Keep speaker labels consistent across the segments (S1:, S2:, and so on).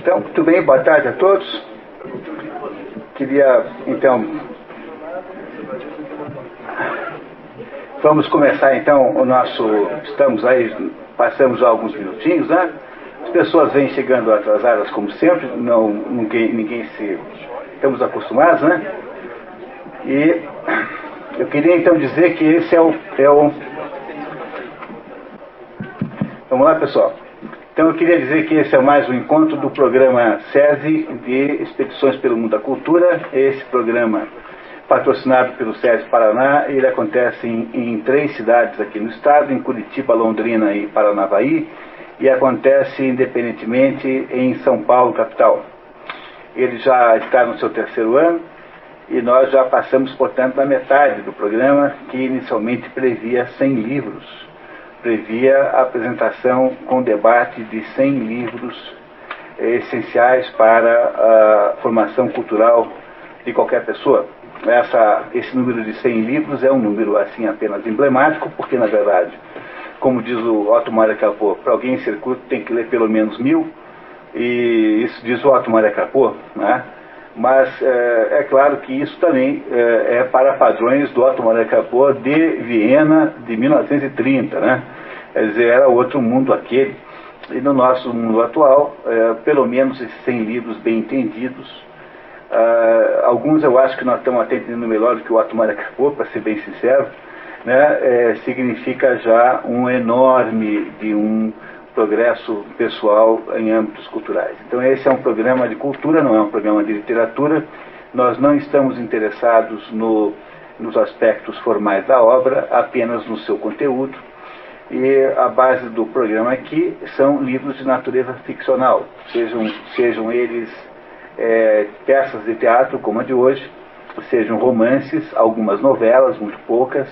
S1: Então, muito bem, boa tarde a todos. Queria, então, vamos começar então o nosso, estamos aí, passamos já alguns minutinhos, né? As pessoas vêm chegando atrasadas como sempre, ninguém se, estamos acostumados, né? E eu queria então dizer que esse é o vamos lá, pessoal. Então eu queria dizer que esse é mais um encontro do programa SESI de Expedições pelo Mundo da Cultura. Esse programa, patrocinado pelo SESI Paraná, ele acontece em 3 cidades aqui no estado, em Curitiba, Londrina e Paranavaí, e acontece independentemente em São Paulo, capital. Ele já está no seu 3º ano e nós já passamos, portanto, da metade do programa, que inicialmente previa 100 livros. Previa a apresentação com debate de 100 livros essenciais para a formação cultural de qualquer pessoa. Esse número de 100 livros é um número assim apenas emblemático, porque na verdade, como diz o Otto Maria Capô, para alguém ser culto tem que ler pelo menos 1000, e isso diz o Otto Maria Capô, né? Mas é claro que isso também é para padrões do Otto Maria Capô de Viena de 1930, né? Quer dizer, era outro mundo aquele. E no nosso mundo atual, pelo menos esses 100 livros bem entendidos, alguns eu acho que nós estamos até entendendo melhor do que o Otto Maria Capô, para ser bem sincero, né? Significa já um enorme de um progresso pessoal em âmbitos culturais. Então esse é um programa de cultura, não é um programa de literatura. Nós não estamos interessados nos aspectos formais da obra, apenas no seu conteúdo. E a base do programa aqui são livros de natureza ficcional, sejam eles peças de teatro, como a de hoje, sejam romances, algumas novelas, muito poucas.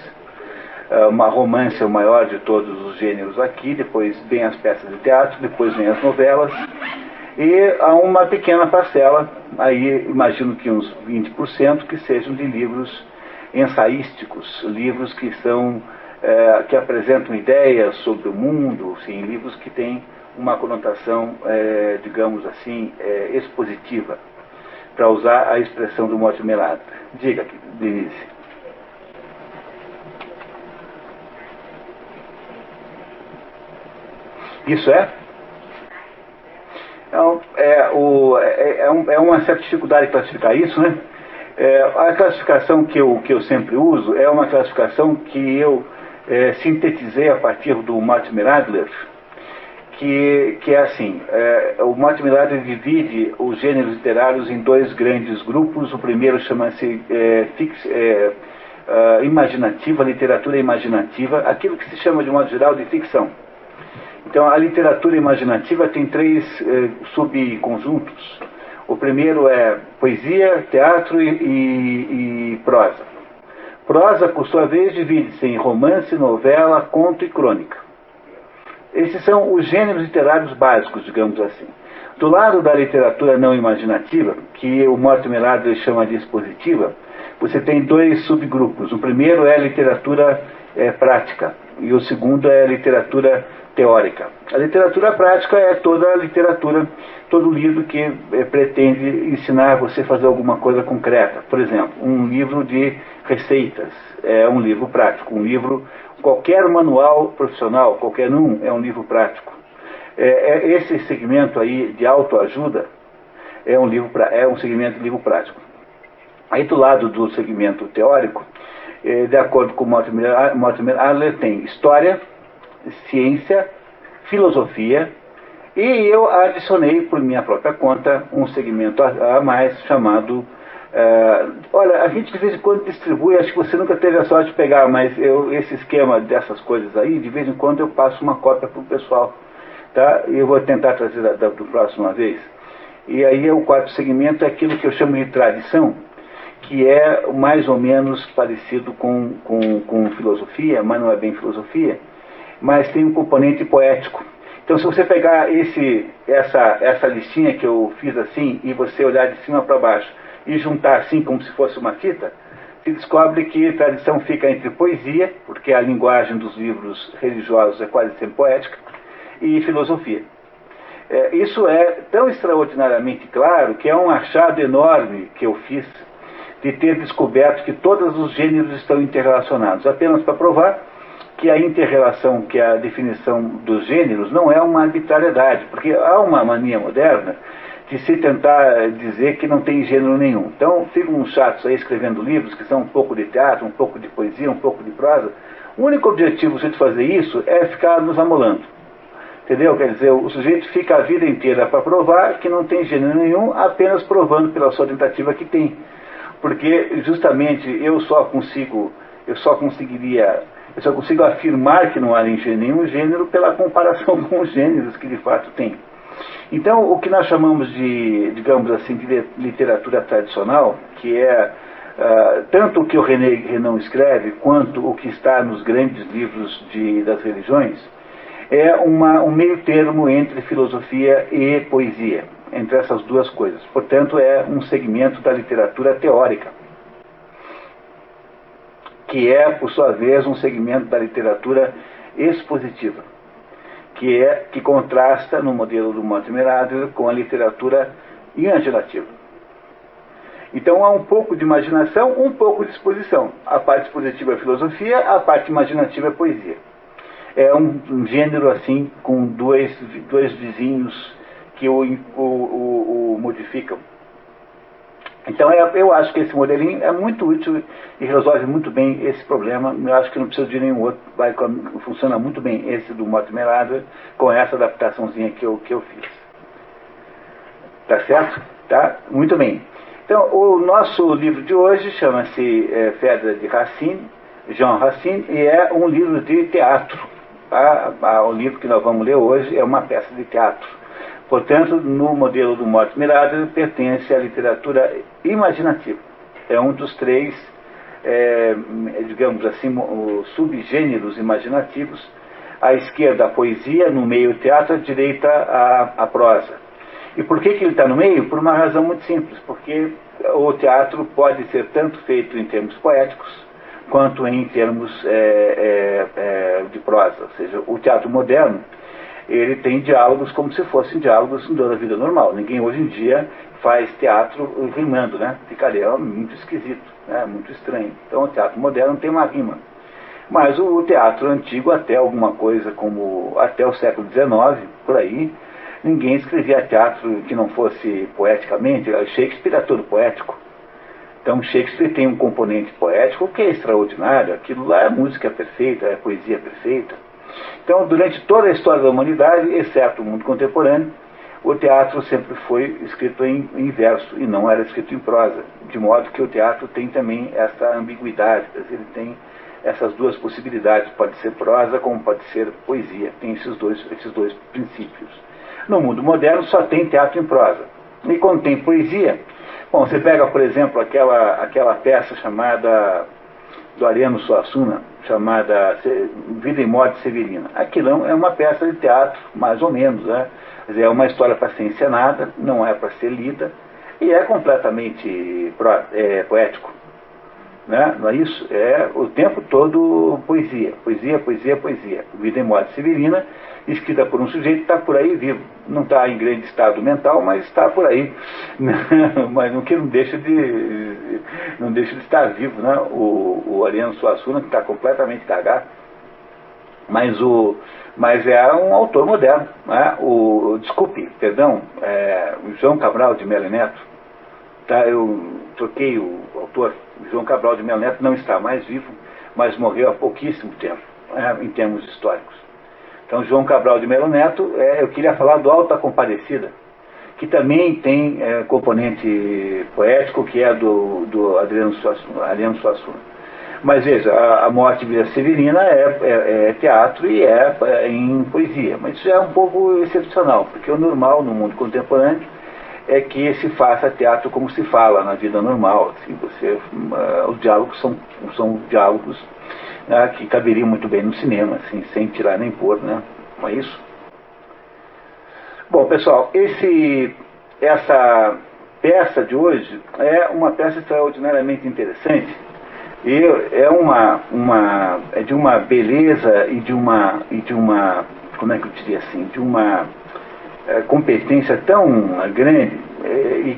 S1: Uma romance é o maior de todos os gêneros aqui, depois vem as peças de teatro, depois vem as novelas, e há uma pequena parcela, aí imagino que uns 20%, que sejam de livros ensaísticos, livros que que apresentam ideias sobre o mundo, sim, livros que têm uma conotação, digamos assim, expositiva, para usar a expressão do Mortimer Adler. Diga, Denise. Isso é uma certa dificuldade de classificar isso, né? A classificação que eu sempre uso é uma classificação que eu sintetizei a partir do Mortimer Adler, que é assim, o Mortimer Adler divide os gêneros literários em 2 grandes grupos. O primeiro chama-se imaginativa, literatura imaginativa, aquilo que se chama de modo geral de ficção. Então, a literatura imaginativa tem 3 subconjuntos. O primeiro é poesia, teatro e prosa. Prosa, por sua vez, divide-se em romance, novela, conto e crônica. Esses são os gêneros literários básicos, digamos assim. Do lado da literatura não imaginativa, que o Mortimer Adler chama de expositiva, você tem 2 subgrupos. O primeiro é a literatura prática e o segundo é a literatura teórica. A literatura prática é toda a literatura, todo livro que pretende ensinar você a fazer alguma coisa concreta. Por exemplo, um livro de receitas é um livro prático. Qualquer manual profissional, qualquer é um livro prático. Esse segmento aí de autoajuda é um segmento de livro prático. Aí do lado do segmento teórico, de acordo com Mortimer Adler, tem história, ciência, filosofia, e eu adicionei por minha própria conta um segmento a mais chamado olha, a gente de vez em quando distribui, acho que você nunca teve a sorte de pegar, mas esse esquema dessas coisas aí, de vez em quando eu passo uma cópia para o pessoal, tá? E eu vou tentar trazer da próxima vez. E aí o 4º segmento é aquilo que eu chamo de tradição, que é mais ou menos parecido com filosofia, mas não é bem filosofia, mas tem um componente poético. Então, se você pegar essa listinha que eu fiz assim, e você olhar de cima para baixo, e juntar assim como se fosse uma fita, se descobre que tradição fica entre poesia, porque a linguagem dos livros religiosos é quase sempre poética, e filosofia. Isso é tão extraordinariamente claro que é um achado enorme que eu fiz de ter descoberto que todos os gêneros estão interrelacionados, apenas para provar que a inter-relação, que a definição dos gêneros não é uma arbitrariedade, porque há uma mania moderna de se tentar dizer que não tem gênero nenhum. Então ficam uns chatos aí escrevendo livros que são um pouco de teatro, um pouco de poesia, um pouco de prosa. O único objetivo de fazer isso é ficar nos amolando. Entendeu? Quer dizer, o sujeito fica a vida inteira para provar que não tem gênero nenhum, apenas provando pela sua tentativa que tem. Porque justamente eu só consigo afirmar que não há nenhum gênero pela comparação com os gêneros que de fato tem. Então, o que nós chamamos de, digamos assim, de literatura tradicional, que é tanto o que o René Renan escreve, quanto o que está nos grandes livros das religiões, é um meio termo entre filosofia e poesia, entre essas duas coisas. Portanto, é um segmento da literatura teórica, que é, por sua vez, um segmento da literatura expositiva, que contrasta, no modelo do Mortimer Adler, com a literatura imaginativa. Então há um pouco de imaginação, um pouco de exposição. A parte expositiva é filosofia, a parte imaginativa é poesia. É um gênero assim, com dois vizinhos que o modificam. Então eu acho que esse modelinho é muito útil e resolve muito bem esse problema. Eu acho que não precisa de nenhum outro. Funciona muito bem esse do Mortimer Adler com essa adaptaçãozinha que eu fiz. Tá certo? Tá? Muito bem. Então, o nosso livro de hoje chama-se Phèdre de Racine, Jean Racine, e é um livro de teatro. O livro que nós vamos ler hoje é uma peça de teatro. Portanto, no modelo do Mortimer Adler, pertence à literatura imaginativa. É um dos três, digamos assim, subgêneros imaginativos. À esquerda, a poesia, no meio, o teatro, à direita, a prosa. E por que ele está no meio? Por uma razão muito simples, porque o teatro pode ser tanto feito em termos poéticos, quanto em termos de prosa. Ou seja, o teatro moderno, ele tem diálogos como se fossem diálogos da vida normal. Ninguém hoje em dia faz teatro rimando, né? Ficaria muito esquisito, né? Muito estranho. Então o teatro moderno tem uma rima. Mas o teatro antigo, até alguma coisa como até o século XIX, por aí, ninguém escrevia teatro que não fosse poeticamente. Shakespeare é todo poético. Então Shakespeare tem um componente poético que é extraordinário. Aquilo lá é música perfeita, é poesia perfeita. Então, durante toda a história da humanidade, exceto o mundo contemporâneo, o teatro sempre foi escrito em verso e não era escrito em prosa. De modo que o teatro tem também essa ambiguidade, ele tem essas duas possibilidades, pode ser prosa como pode ser poesia, tem esses dois princípios. No mundo moderno só tem teatro em prosa. E quando tem poesia, bom, você pega, por exemplo, aquela peça chamada do Ariano Suassuna, chamada Vida e Morte Severina. Aquilo é uma peça de teatro, mais ou menos, né? Quer dizer, é uma história para ser encenada, não é para ser lida, e é completamente poético. Né? Não é isso? É o tempo todo poesia, poesia, poesia, poesia. Vida e Morte Severina, escrita por um sujeito que está por aí vivo. Não está em grande estado mental, mas está por aí. Mas não deixa de estar vivo, né? O Ariano Suassuna, que está completamente cagado. Mas é um autor moderno. Né? O João Cabral de Melo Neto. Tá? Eu troquei o autor. João Cabral de Melo Neto não está mais vivo, mas morreu há pouquíssimo tempo, em termos históricos. Então, João Cabral de Melo Neto, eu queria falar do Alta Compadecida, que também tem componente poético, que é do Ariano Suassuna. Mas veja, a Morte Vida Severina é teatro e é em poesia. Mas isso é um pouco excepcional, porque o normal no mundo contemporâneo é que se faça teatro como se fala na vida normal. Assim, os diálogos são diálogos que caberiam muito bem no cinema, assim, sem tirar nem pôr, né? Não é isso? Bom, pessoal, essa peça de hoje é uma peça extraordinariamente interessante e é de uma beleza e de uma como é que eu diria assim, de uma competência tão grande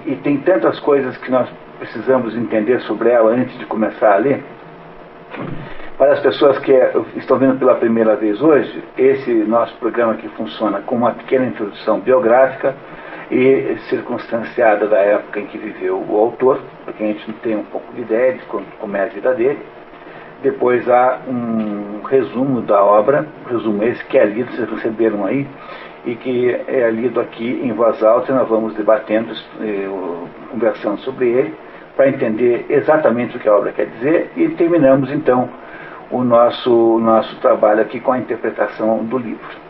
S1: e tem tantas coisas que nós precisamos entender sobre ela antes de começar a ler. Para as pessoas que estão vendo pela primeira vez hoje, esse nosso programa aqui funciona com uma pequena introdução biográfica e circunstanciada da época em que viveu o autor, para que a gente não tenha um pouco de ideia de como é a vida dele. Depois há um resumo da obra, resumo esse que é lido, vocês receberam aí, e que é lido aqui em voz alta, e nós vamos debatendo, conversando sobre ele, para entender exatamente o que a obra quer dizer, e terminamos então o nosso trabalho aqui com a interpretação do livro.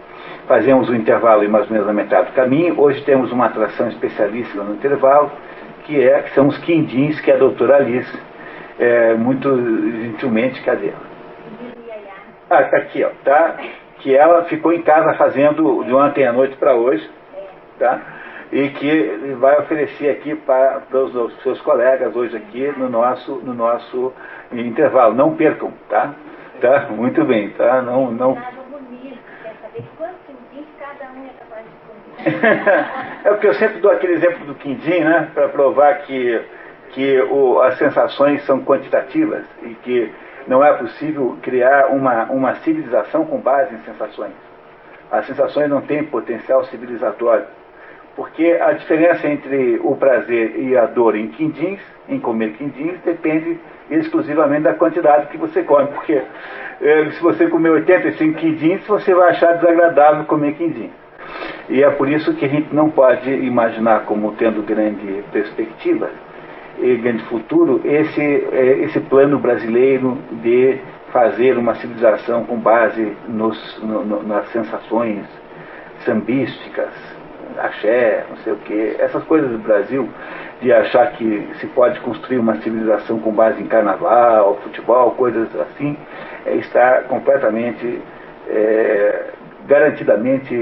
S1: Fazemos um intervalo em mais ou menos na metade do caminho. Hoje temos uma atração especialíssima no intervalo, que são os quindins, que a doutora Alice, muito gentilmente, cadê ela? Está aqui, ó, tá? Que ela ficou em casa fazendo de ontem à noite para hoje, tá? E que vai oferecer aqui para os seus colegas hoje aqui no nosso intervalo. Não percam, tá? Tá? Muito bem, tá? Não... É porque eu sempre dou aquele exemplo do quindim, né? Para provar que as sensações são quantitativas e que não é possível criar uma civilização com base em sensações. As sensações não têm potencial civilizatório. Porque a diferença entre o prazer e a dor em quindins, em comer quindins, depende exclusivamente da quantidade que você come. Porque se você comer 85 quindins, você vai achar desagradável comer quindins. E é por isso que a gente não pode imaginar como tendo grande perspectiva e grande futuro esse plano brasileiro de fazer uma civilização com base nas sensações sambísticas, axé, não sei o que, essas coisas do Brasil, de achar que se pode construir uma civilização com base em carnaval, futebol, coisas assim, está completamente, garantidamente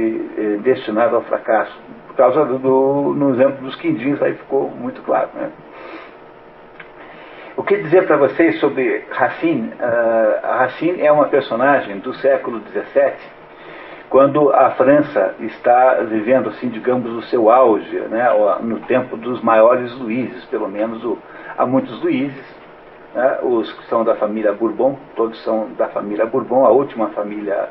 S1: destinado ao fracasso. Por causa no exemplo dos quindins, aí ficou muito claro, né? O que dizer para vocês sobre Racine? Racine é uma personagem do século XVII, quando a França está vivendo, assim, digamos, o seu auge, né, no tempo dos maiores Luíses, pelo menos há muitos Luíses, né, os que são da família Bourbon, todos são da família Bourbon, a última família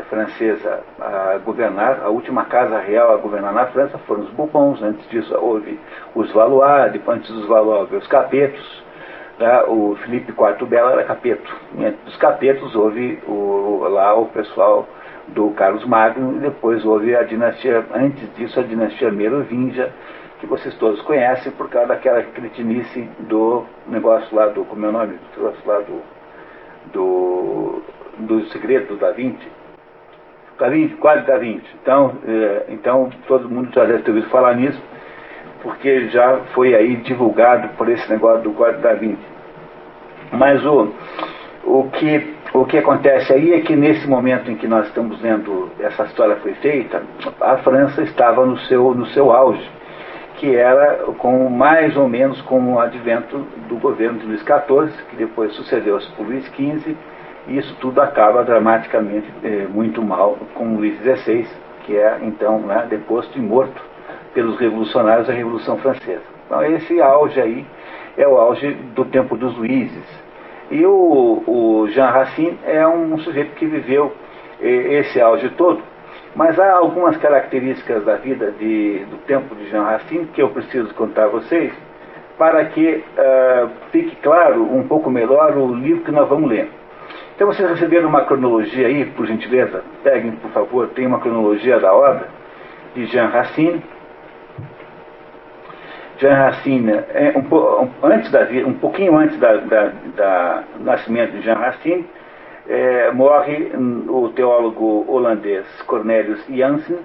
S1: francesa a governar, a última casa real a governar na França foram os Bourbons. Antes disso houve os Valois, antes dos Valois houve os Capetos, né, o Filipe IV Belo era Capeto, e entre os Capetos houve lá o pessoal do Carlos Magno, e depois houve a dinastia, antes disso a dinastia Merovingia, que vocês todos conhecem por causa daquela cretinice do negócio lá do, como é o nome, do negócio lá do segredo do Da Vinci, quase Da Vinci. Então todo mundo já deve ter ouvido falar nisso, porque já foi aí divulgado por esse negócio do Código Da Vinci. Mas o que acontece aí é que nesse momento em que nós estamos vendo essa história foi feita, a França estava no seu auge, que era mais ou menos com o advento do governo de Luís XIV, que depois sucedeu-se por Luís XV, e isso tudo acaba dramaticamente muito mal com Luís XVI, que é então, né, deposto e morto pelos revolucionários da Revolução Francesa. Então esse auge aí é o auge do tempo dos Luíses. E o Jean Racine é um sujeito que viveu esse auge todo, mas há algumas características da vida do tempo de Jean Racine que eu preciso contar a vocês, para que fique claro um pouco melhor o livro que nós vamos ler. Então vocês receberam uma cronologia aí, por gentileza? Peguem, por favor, tem uma cronologia da obra de Jean Racine. Jean Racine, um pouquinho antes do nascimento de Jean Racine, morre o teólogo holandês Cornelius Jansen,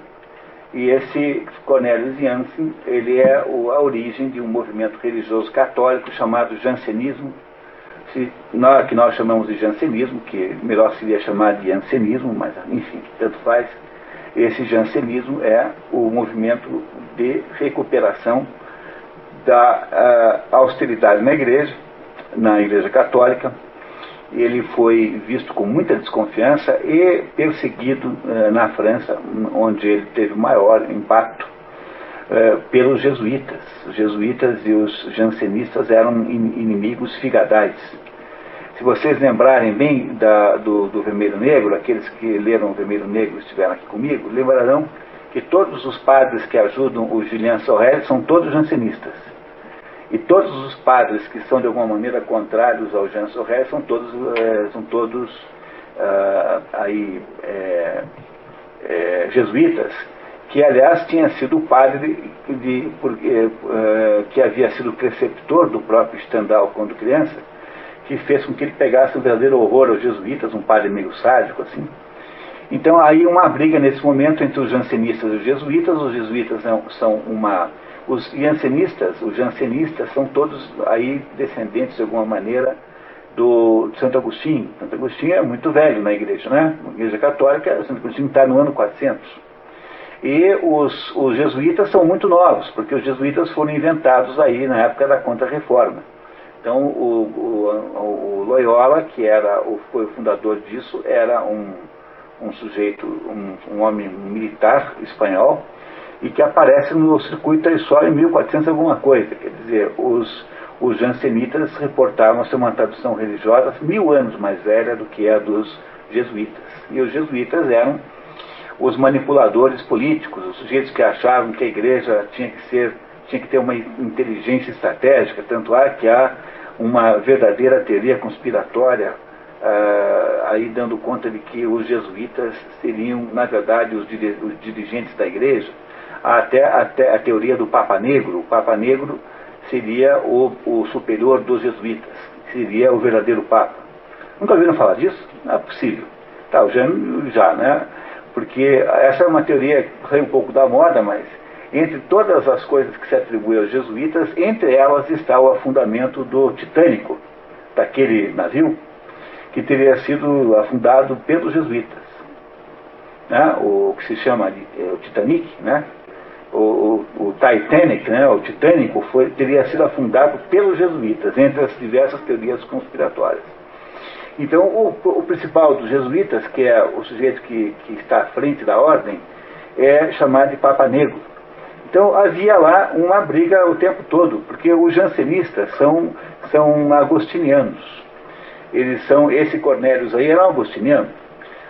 S1: e esse Cornelius Jansen, ele é a origem de um movimento religioso católico chamado jansenismo, que nós chamamos de jansenismo, que melhor seria chamar de jansenismo, mas enfim, tanto faz. Esse jansenismo é o movimento de recuperação da austeridade na Igreja Católica, ele foi visto com muita desconfiança e perseguido na França, onde ele teve maior impacto, pelos jesuítas. Os jesuítas e os jansenistas eram inimigos figadais. Se vocês lembrarem bem do Vermelho Negro, aqueles que leram o Vermelho Negro e estiveram aqui comigo, lembrarão que todos os padres que ajudam o Julien Sorel são todos jansenistas. E todos os padres que são de alguma maneira contrários ao Jean Sorel são todos jesuítas, que aliás tinha sido o padre que havia sido preceptor do próprio Stendhal quando criança, que fez com que ele pegasse um verdadeiro horror aos jesuítas, um padre meio sádico assim. Então aí uma briga nesse momento entre os jansenistas e os jesuítas são os jansenistas são todos aí descendentes de alguma maneira de Santo Agostinho. Santo Agostinho é muito velho na igreja, né? Na igreja católica, Santo Agostinho está no ano 400. E os jesuítas são muito novos, porque os jesuítas foram inventados aí na época da Contra-Reforma. Então o Loyola, que foi o fundador disso, era um sujeito, um homem militar espanhol, e que aparece no circuito só em 1400 alguma coisa. Quer dizer, os jansenitas reportavam ser uma tradução religiosa 1000 anos mais velha do que a dos jesuítas. E os jesuítas eram os manipuladores políticos, os sujeitos que achavam que a igreja tinha que ter uma inteligência estratégica, tanto é que há uma verdadeira teoria conspiratória aí dando conta de que os jesuítas seriam, na verdade, os dirigentes da igreja. Até a teoria do Papa Negro. O Papa Negro seria o superior dos jesuítas, seria o verdadeiro Papa. Nunca ouviram falar disso? Não é possível. Tá, já, né? Porque essa é uma teoria que sai um pouco da moda, mas entre todas as coisas que se atribuem aos jesuítas, entre elas está o afundamento do Titânico, daquele navio, que teria sido afundado pelos jesuítas. Né? O que se chama de o Titanic, né? O Titanic, né? O Titânico teria sido afundado pelos jesuítas, entre as diversas teorias conspiratórias. Então, o principal dos jesuítas, que é o sujeito que está à frente da ordem, é chamado de Papa Negro. Então, havia lá uma briga o tempo todo, porque os jansenistas são agostinianos. Esse Cornélius aí era um agostiniano,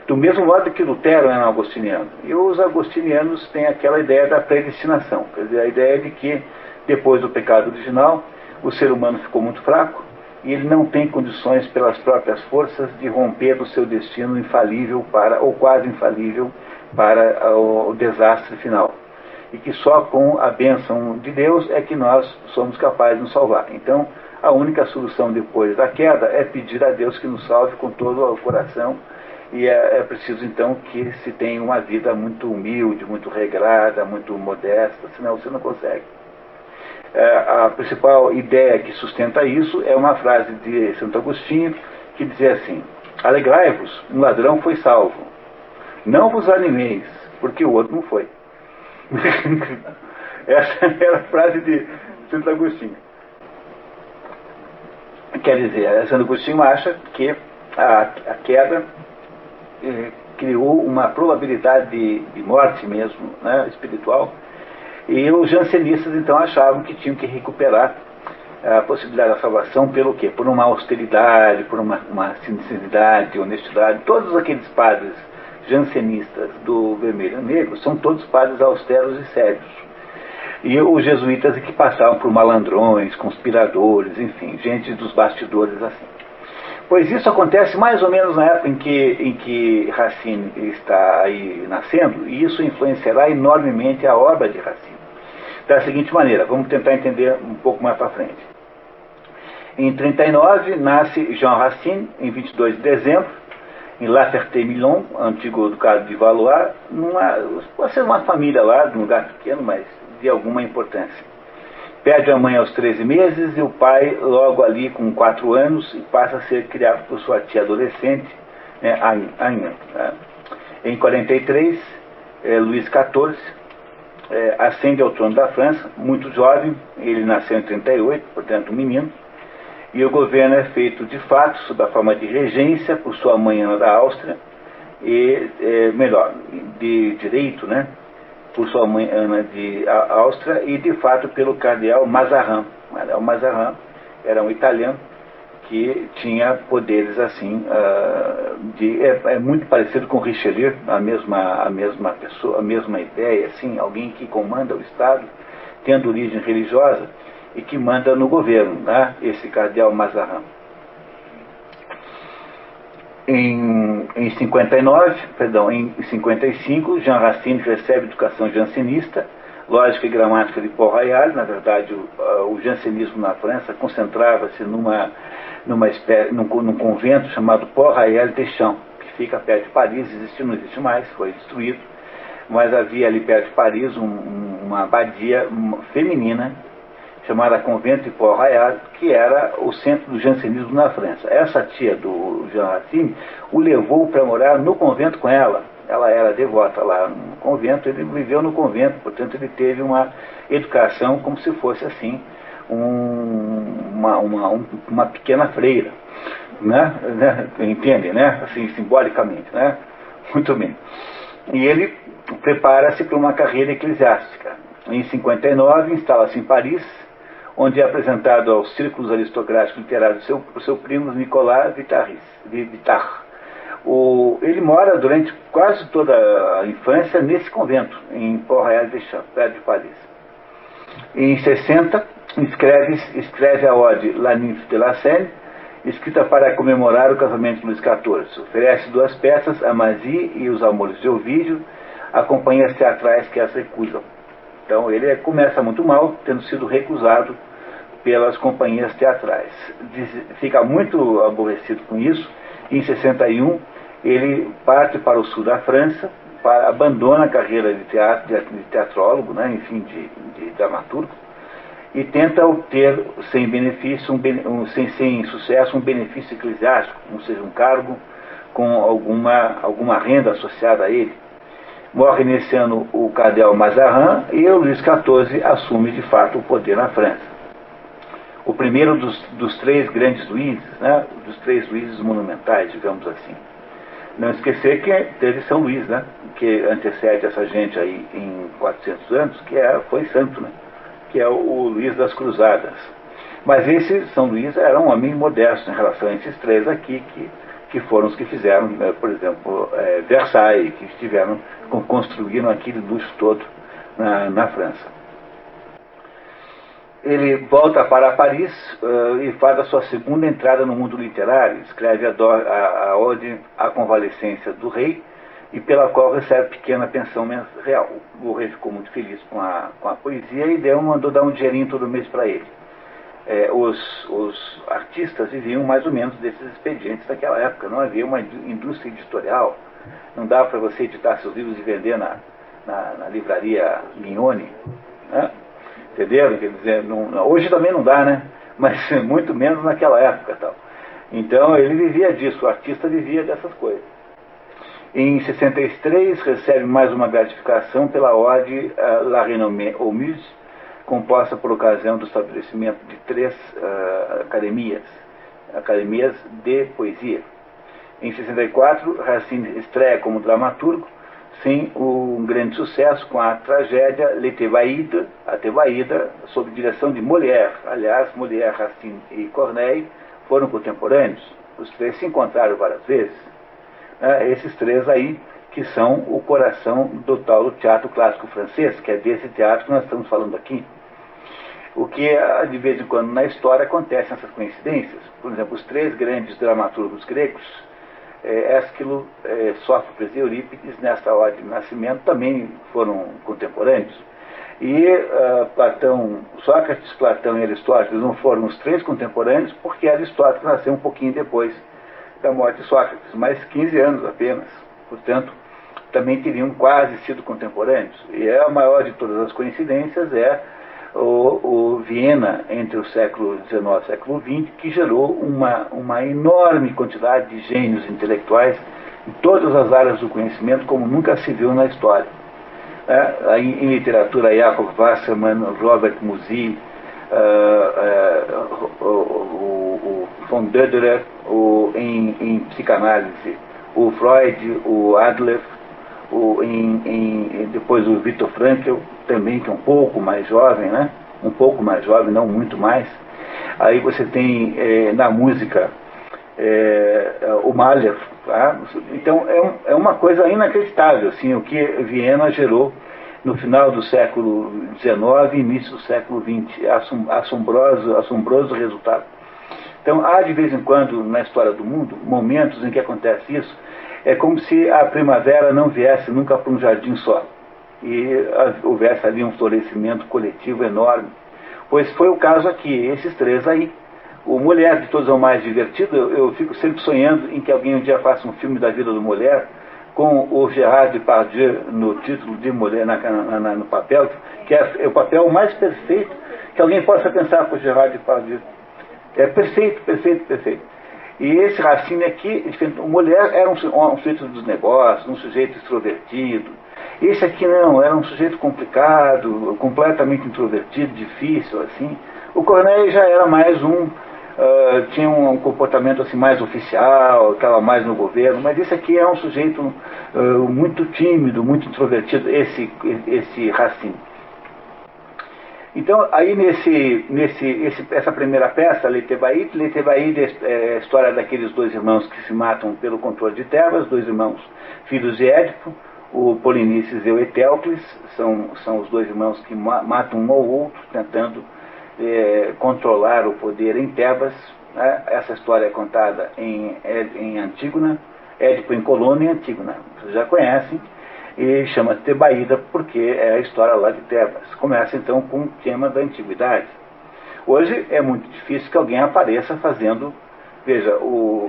S1: do mesmo modo que Lutero era um agostiniano. E os agostinianos têm aquela ideia da predestinação, quer dizer, a ideia de que, depois do pecado original, o ser humano ficou muito fraco, e ele não tem condições pelas próprias forças de romper o seu destino infalível ou quase infalível para o desastre final. E que só com a bênção de Deus é que nós somos capazes de nos salvar. Então, a única solução depois da queda é pedir a Deus que nos salve com todo o coração, e é preciso então que se tenha uma vida muito humilde, muito regrada, muito modesta, senão você não consegue. A principal ideia que sustenta isso é uma frase de Santo Agostinho, que dizia assim: alegrai-vos, um ladrão foi salvo, não vos animeis, porque o outro não foi. Essa era a frase de Santo Agostinho. Quer dizer, Santo Agostinho acha que a queda criou uma probabilidade de morte mesmo, né, espiritual, e os jansenistas então achavam que tinham que recuperar a possibilidade da salvação pelo quê? Por uma austeridade, por uma sinceridade, honestidade. Todos aqueles padres jansenistas do Vermelho Negro são todos padres austeros e sérios. E os jesuítas que passavam por malandrões, conspiradores, enfim, gente dos bastidores assim. Pois isso acontece mais ou menos na época em que Racine está aí nascendo, e isso influenciará enormemente a obra de Racine. Da seguinte maneira, vamos tentar entender um pouco mais para frente. Em 39 nasce Jean Racine, em 22 de dezembro, em La Ferté-Milon, antigo ducado de Valois, pode ser uma família lá, de um lugar pequeno, mas de alguma importância. Perde a mãe aos 13 meses e o pai logo ali com 4 anos e passa a ser criado por sua tia adolescente, né, Anne. Tá? Em 43, Luís XIV ascende ao trono da França, muito jovem, ele nasceu em 38, portanto um menino, E o governo é feito, de fato, sob a forma de regência, por sua mãe Ana da Áustria, de direito, né, por sua mãe Ana de Áustria, e, de fato, pelo cardeal Mazarin. O cardeal Mazarin era um italiano que tinha poderes assim, muito parecido com Richelieu, a mesma pessoa, a mesma ideia, assim, alguém que comanda o Estado, tendo origem religiosa e que manda no governo, né, esse cardeal Mazarin. Em 55, Jean Racine recebe educação jansenista, lógica e gramática de Paul Royal. Na verdade, o jansenismo na França concentrava-se num convento chamado Paul Royal des Champs, que fica perto de Paris. Não existe mais, foi destruído, mas havia ali perto de Paris uma abadia feminina chamada Convento de Paul Royal, que era o centro do jansenismo na França. Essa tia do Jean Racine o levou para morar no convento com ela. Ela era devota lá no convento, ele viveu no convento, portanto ele teve uma educação como se fosse assim, uma pequena freira, né? Entende, né? Assim, simbolicamente, né? Muito bem. E ele prepara-se para uma carreira eclesiástica. Em 59, instala-se em Paris, onde é apresentado aos círculos aristocráticos literários por seu primo Nicolas Vitard. Ele mora durante quase toda a infância nesse convento, em Paul Royal des Champs, perto de Paris. Em 60, escreve a ode La Nymphe de la Seine, escrita para comemorar o casamento de Luís XIV. Oferece 2 peças, Amasie e Os Amores de Ovídio, a companhias teatrais que as recusam. Então ele começa muito mal, tendo sido recusado pelas companhias teatrais. Fica muito aborrecido com isso. Em 61, ele parte para o sul da França, abandona a carreira de teatrólogo, né, enfim, de dramaturgo, e tenta obter, sem sucesso, um benefício eclesiástico, ou seja, um cargo com alguma renda associada a ele. Morre nesse ano o cardeal Mazarin e o Luís XIV assume de fato o poder na França. O primeiro dos 3 grandes Luíses, né, dos 3 Luíses monumentais, digamos assim. Não esquecer que teve São Luís, né, que antecede essa gente aí em 400 anos, foi santo, né, que é o Luís das Cruzadas. Mas esse São Luís era um homem modesto em relação a esses 3 aqui, que foram os que fizeram, por exemplo, Versailles, que construíram aquele luxo todo na França. Ele volta para Paris e faz a sua segunda entrada no mundo literário. Escreve a ode à convalescência do rei, e pela qual recebe pequena pensão real. O rei ficou muito feliz com a poesia e mandou dar um dinheirinho todo mês para ele. Os artistas viviam mais ou menos desses expedientes daquela época. Não havia uma indústria editorial, não dava para você editar seus livros e vender na livraria Mignone, né? Entenderam? Quer dizer, hoje também não dá, né? Mas muito menos naquela época. Tal. Então ele vivia disso, o artista vivia dessas coisas. Em 63 recebe mais uma gratificação pela ode La Renommée aux Muses, composta por ocasião do estabelecimento de 3 academias de poesia. Em 64, Racine estreia como dramaturgo, sem um grande sucesso, com a tragédia Les Thébaïdes, a Tebaída, sob direção de Molière. Aliás, Molière, Racine e Corneille foram contemporâneos. Os 3 se encontraram várias vezes. Esses 3 aí, que são o coração do tal do teatro clássico francês, que é desse teatro que nós estamos falando aqui. O que, de vez em quando, na história, acontecem essas coincidências. Por exemplo, os 3 grandes dramaturgos gregos, Ésquilo, Sófocles e Eurípides, nesta ordem de nascimento, também foram contemporâneos. E Sócrates, Platão e Aristóteles não foram os 3 contemporâneos, porque Aristóteles nasceu um pouquinho depois da morte de Sócrates, mais 15 anos apenas. Portanto, também teriam quase sido contemporâneos. E a maior de todas as coincidências é o Viena, entre o século XIX e o século XX, que gerou uma enorme quantidade de gênios intelectuais em todas as áreas do conhecimento, como nunca se viu na história. Em literatura, Jacob Wassermann, Robert Musil, o von Döderer, em psicanálise, o Freud, o Adler, depois o Viktor Frankl, também, que é um pouco mais jovem, né? Um pouco mais jovem, não muito mais. Aí você tem na música o Mahler, tá? Então é uma coisa inacreditável, assim, o que Viena gerou no final do século XIX e início do século XX. Assombroso resultado. Então há de vez em quando na história do mundo momentos em que acontece isso. É como se a primavera não viesse nunca para um jardim só e houvesse ali um florescimento coletivo enorme. Pois foi o caso aqui, esses três aí. O Mulher de Todos é o mais divertido. Eu fico sempre sonhando em que alguém um dia faça um filme da vida do Mulher com o Gerard Depardieu no título de Mulher, no papel, que é o papel mais perfeito que alguém possa pensar para o Gerard Depardieu. É perfeito, perfeito, perfeito. E esse Racine aqui, o Mulher era um sujeito dos negócios, um sujeito extrovertido. Esse aqui não, era um sujeito complicado, completamente introvertido, difícil, assim. O Corneille já era mais tinha um comportamento assim mais oficial, estava mais no governo, mas esse aqui é um sujeito muito tímido, muito introvertido, esse Racine. Então, aí essa primeira peça, Letebaid é a história daqueles dois irmãos que se matam pelo controle de Tebas, dois irmãos filhos de Édipo, o Polinices e o Etéocles, são os dois irmãos que matam um ao outro, tentando controlar o poder em Tebas, né? Essa história é contada em Antígona, Édipo em Colônia e Antígona, vocês já conhecem, e chama Tebaída porque é a história lá de Tebas. Começa então com o tema da antiguidade. Hoje é muito difícil que alguém apareça fazendo, veja,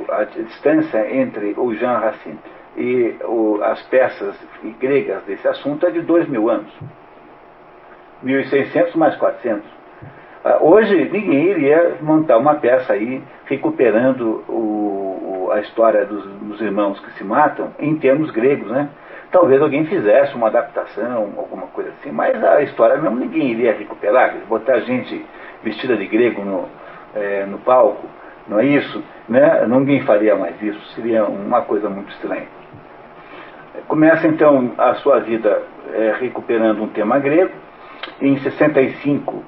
S1: a distância entre o Jean Racine e as peças gregas desse assunto é de 2000 anos. 1600 mais 400. Hoje ninguém iria montar uma peça aí recuperando a história dos irmãos que se matam em termos gregos, né? Talvez alguém fizesse uma adaptação, alguma coisa assim, mas a história mesmo ninguém iria recuperar. Botar gente vestida de grego no palco, não é isso? Né? Ninguém faria mais isso, seria uma coisa muito estranha. Começa então a sua vida recuperando um tema grego. Em 65,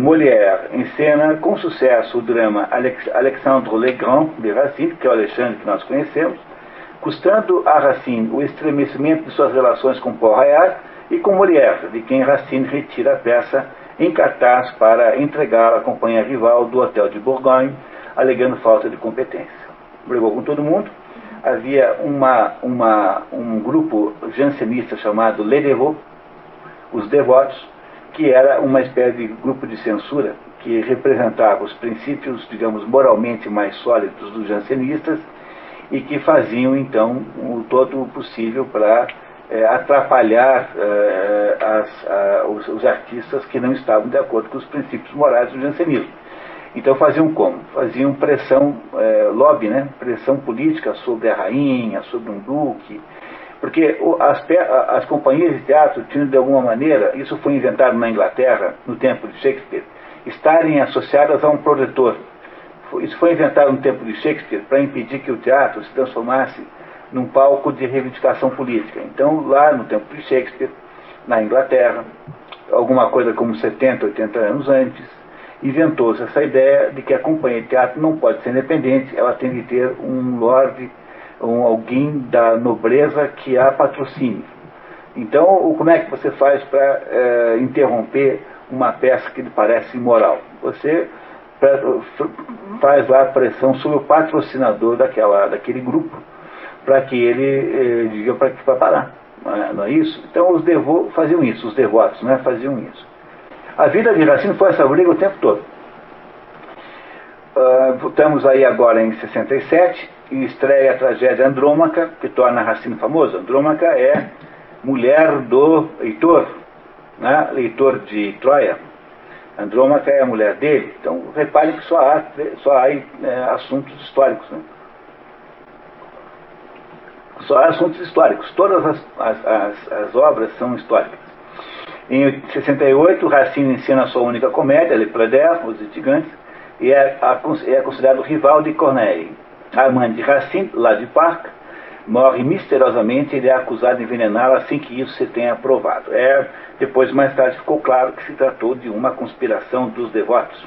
S1: Molière encena com sucesso o drama Alexandre le Grand de Racine, que é o Alexandre que nós conhecemos, custando a Racine o estremecimento de suas relações com Paul Rayard e com Molière, de quem Racine retira a peça em cartaz para entregá-la à companhia rival do Hotel de Bourgogne, alegando falta de competência. Brigou com todo mundo. Havia um grupo jansenista chamado Les Devots, os Devotos, que era uma espécie de grupo de censura que representava os princípios, digamos, moralmente mais sólidos dos jansenistas e que faziam, então, todo o possível para atrapalhar os artistas que não estavam de acordo com os princípios morais do jansenismo. Então faziam como? Faziam pressão, lobby, né? Pressão política sobre a rainha, sobre um duque, porque as companhias de teatro tinham, de alguma maneira, isso foi inventado na Inglaterra, no tempo de Shakespeare, estarem associadas a um protetor. Isso foi inventado no tempo de Shakespeare para impedir que o teatro se transformasse num palco de reivindicação política. Então, lá no tempo de Shakespeare, na Inglaterra, alguma coisa como 70, 80 anos antes, inventou-se essa ideia de que a companhia de teatro não pode ser independente, ela tem que ter um lorde, alguém da nobreza que a patrocine. Então, como é que você faz para interromper uma peça que lhe parece imoral? Você faz lá a pressão sobre o patrocinador daquele grupo, para que ele diga para que vai parar. Não é isso? Então os devotos faziam isso, os devotos, né, faziam isso. A vida de Racine foi essa briga o tempo todo. Estamos aí agora em 67 e estreia a tragédia Andrômaca, que torna Racine famoso. Andrômaca é mulher do Heitor, né, Heitor de Troia. Andrômaca é a mulher dele. Então repare que só há assuntos históricos, né? Só há assuntos históricos. Todas as obras são históricas. Em 68, Racine ensina sua única comédia, Les Plaideurs, Os Litigantes, e é considerado rival de Corneille. Armand de Racine, lá de Parc, morre misteriosamente e ele é acusado de envenená-la assim que isso se tenha provado. Depois, mais tarde, ficou claro que se tratou de uma conspiração dos devotos.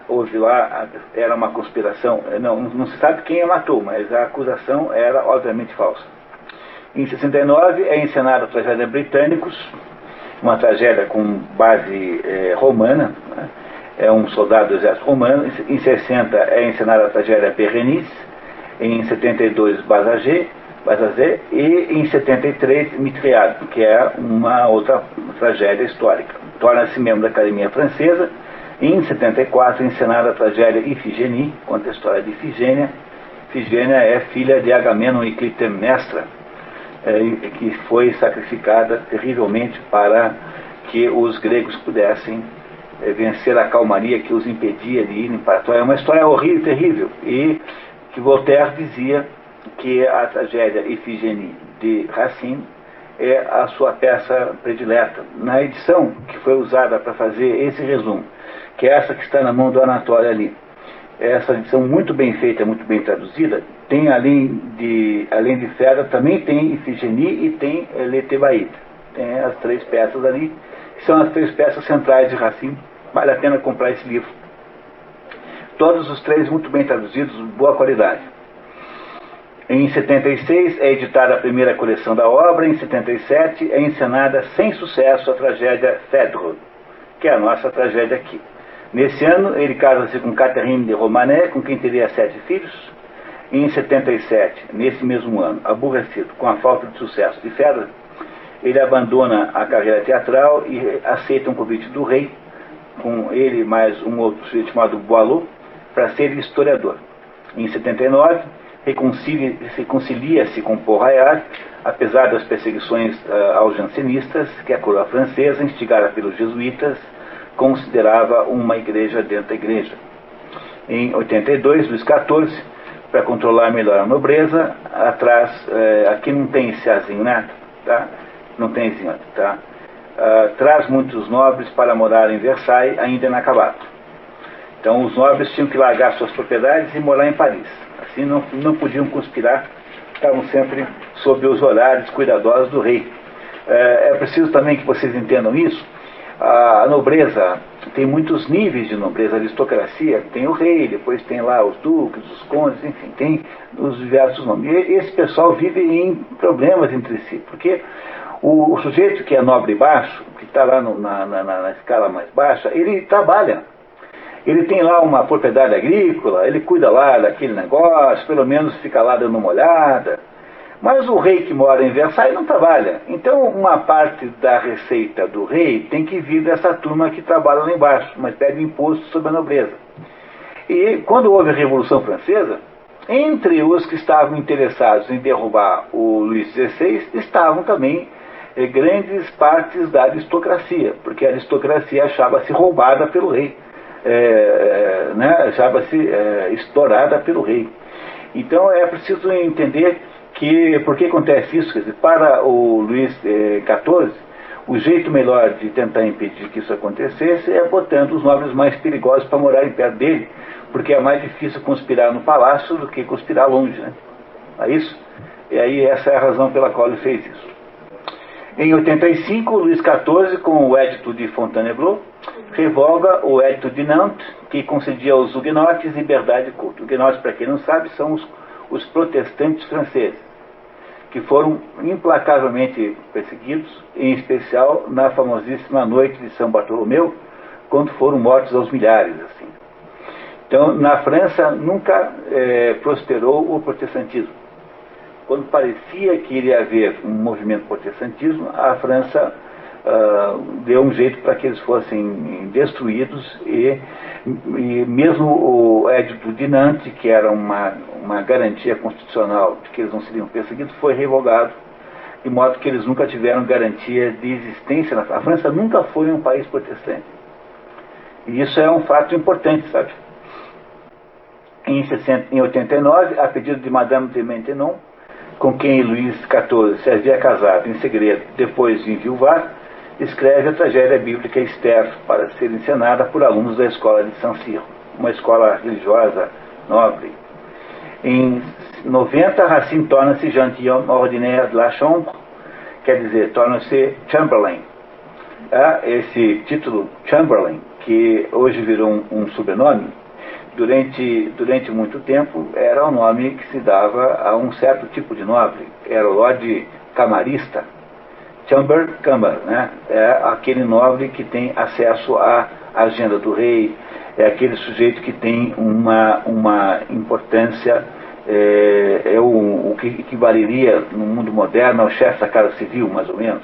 S1: Houve lá, era uma conspiração, não se sabe quem a matou, mas a acusação era obviamente falsa. Em 69 é encenada a tragédia Britânicos, uma tragédia com base romana, né? É um soldado do exército romano. Em 60 é encenada a tragédia Berenice, em 72 Bazazet, e em 73 Mitriade, que é uma outra tragédia histórica. Torna-se membro da Academia Francesa. Em 74, encenada a tragédia Ifigênie, conta a história de Ifigênia. Ifigênia é filha de Agamenon e Clitemnestra, que foi sacrificada terrivelmente para que os gregos pudessem vencer a calmaria que os impedia de irem para Troia. É uma história horrível, terrível, e que Voltaire dizia que a tragédia Ifigênie de Racine é a sua peça predileta. Na edição que foi usada para fazer esse resumo, que é essa que está na mão do Anatole ali, essa edição muito bem feita, muito bem traduzida, tem além de Fera, também tem Ifigênie e tem Le Thébaïde. Tem as 3 peças ali, que são as 3 peças centrais de Racine. Vale a pena comprar esse livro. Todos os 3 muito bem traduzidos, boa qualidade. Em 76 é editada a primeira coleção da obra. Em 77 é encenada sem sucesso a tragédia Phèdre, que é a nossa tragédia aqui. Nesse ano ele casa-se com Catherine de Romanet, com quem teria 7 filhos. Em 77, nesse mesmo ano, aborrecido com a falta de sucesso de Phèdre, ele abandona a carreira teatral e aceita um convite do rei, com ele mais um outro sujeito chamado Boileau, para ser historiador. Em 79, reconcilia-se com Paul Rayard, apesar das perseguições aos jansenistas, que a coroa francesa, instigada pelos jesuítas, considerava uma igreja dentro da igreja. Em 82, Luís XIV, para controlar melhor a nobreza, aqui não tem esse azinho, né? Tá? Não tem esse, tá? Traz muitos nobres para morar em Versailles, ainda inacabado. Então os nobres tinham que largar suas propriedades e morar em Paris. Assim não podiam conspirar, estavam sempre sob os olhares cuidadosos do rei. É preciso também que vocês entendam isso. A nobreza tem muitos níveis de nobreza. A aristocracia tem o rei, depois tem lá os duques, os condes, enfim, tem os diversos nomes. E esse pessoal vive em problemas entre si, porque o sujeito que é nobre e baixo, que está lá na escala mais baixa, ele trabalha. Ele tem lá uma propriedade agrícola, ele cuida lá daquele negócio, pelo menos fica lá dando uma olhada. Mas o rei que mora em Versailles não trabalha. Então uma parte da receita do rei tem que vir dessa turma que trabalha lá embaixo, mas pede imposto sobre a nobreza. E quando houve a Revolução Francesa, entre os que estavam interessados em derrubar o Luís XVI, estavam também grandes partes da aristocracia, porque a aristocracia achava-se roubada pelo rei, achava-se estourada pelo rei. Então é preciso entender por que acontece isso. Quer dizer, para o Luís XIV, o jeito melhor de tentar impedir que isso acontecesse é botando os nobres mais perigosos para morarem perto dele, porque é mais difícil conspirar no palácio do que conspirar longe, né? É isso? E aí essa é a razão pela qual ele fez isso. Em 85, Luís XIV, com o Edito de Fontainebleau, revoga o Edito de Nantes, que concedia aos huguenotes liberdade de culto. Huguenotes, para quem não sabe, são os protestantes franceses, que foram implacavelmente perseguidos, em especial na famosíssima noite de São Bartolomeu, quando foram mortos aos milhares. Assim. Então, na França nunca prosperou o protestantismo. Quando parecia que iria haver um movimento protestantismo, a França deu um jeito para que eles fossem destruídos, e mesmo o Edito de Nantes, que era uma garantia constitucional de que eles não seriam perseguidos, foi revogado, de modo que eles nunca tiveram garantia de existência. A França nunca foi um país protestante. E isso é um fato importante, sabe? Em 89, a pedido de Madame de Maintenon, com quem Luís XIV se havia casado em segredo depois de enviuvar, escreve a tragédia bíblica Esther para ser encenada por alunos da escola de Saint-Cyr, uma escola religiosa nobre. Em 90, Racine torna-se gentilhomme ordinaire de la Chambre, quer dizer, torna-se Chamberlain. Esse título, Chamberlain, que hoje virou um sobrenome, durante muito tempo era o nome que se dava a um certo tipo de nobre. Era o Lorde Camarista. Chamber, né? É aquele nobre que tem acesso à agenda do rei, é aquele sujeito que tem uma importância, o que equivaleria no mundo moderno ao chefe da Casa Civil, mais ou menos.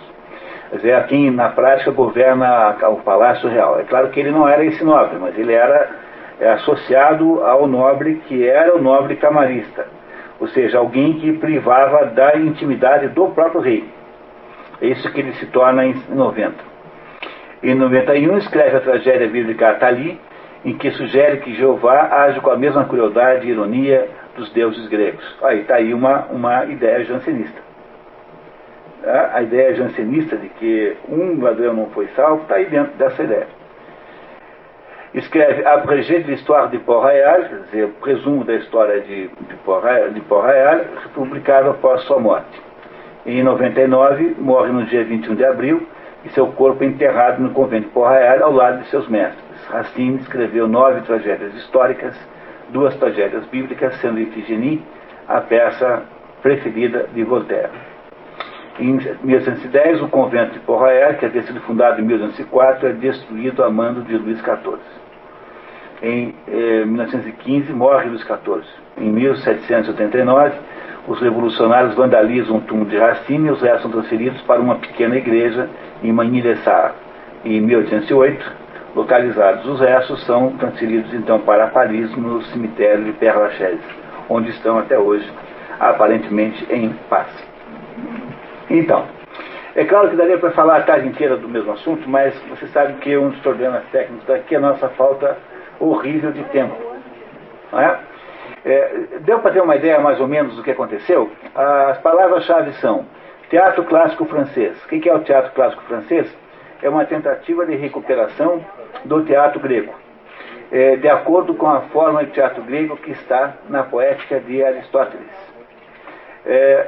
S1: Quer dizer, quem na prática governa o Palácio Real. É claro que ele não era esse nobre, mas ele era associado ao nobre que era o nobre camarista, ou seja, alguém que privava da intimidade do próprio rei. É isso que ele se torna em 90. Em 91 escreve a tragédia bíblica Atali, em que sugere que Jeová age com a mesma crueldade e ironia dos deuses gregos. Aí está aí uma ideia jansenista. A ideia jansenista de que um ladrão não foi salvo está aí dentro dessa ideia. Escreve Abrégé de l'histoire de Port-Royal, quer dizer, o resumo da história de Port-Royal, publicado após sua morte. Em 99, morre no dia 21 de abril, e seu corpo é enterrado no convento de Port-Royal ao lado de seus mestres. Racine escreveu 9 tragédias históricas, 2 tragédias bíblicas, sendo Ifigenie a peça preferida de Voltaire. Em 1810, o convento de Port-Royal, que havia sido fundado em 1804, é destruído a mando de Luís XIV. Em 1915, morre Luís XIV. Em 1789, os revolucionários vandalizam o túmulo de Racine e os restos são transferidos para uma pequena igreja em Magny-les-Sarres. Em 1808, localizados os restos, são transferidos então para Paris, no cemitério de Père-Lachaise, onde estão até hoje, aparentemente em paz. Então, é claro que daria para falar a tarde inteira do mesmo assunto, mas você sabe que um dos problemas técnicos daqui é a nossa falta horrível de tempo. Não é? Deu para ter uma ideia mais ou menos do que aconteceu? As palavras-chave são teatro clássico francês. O que é o teatro clássico francês? É uma tentativa de recuperação do teatro grego, de acordo com a forma de teatro grego que está na poética de Aristóteles.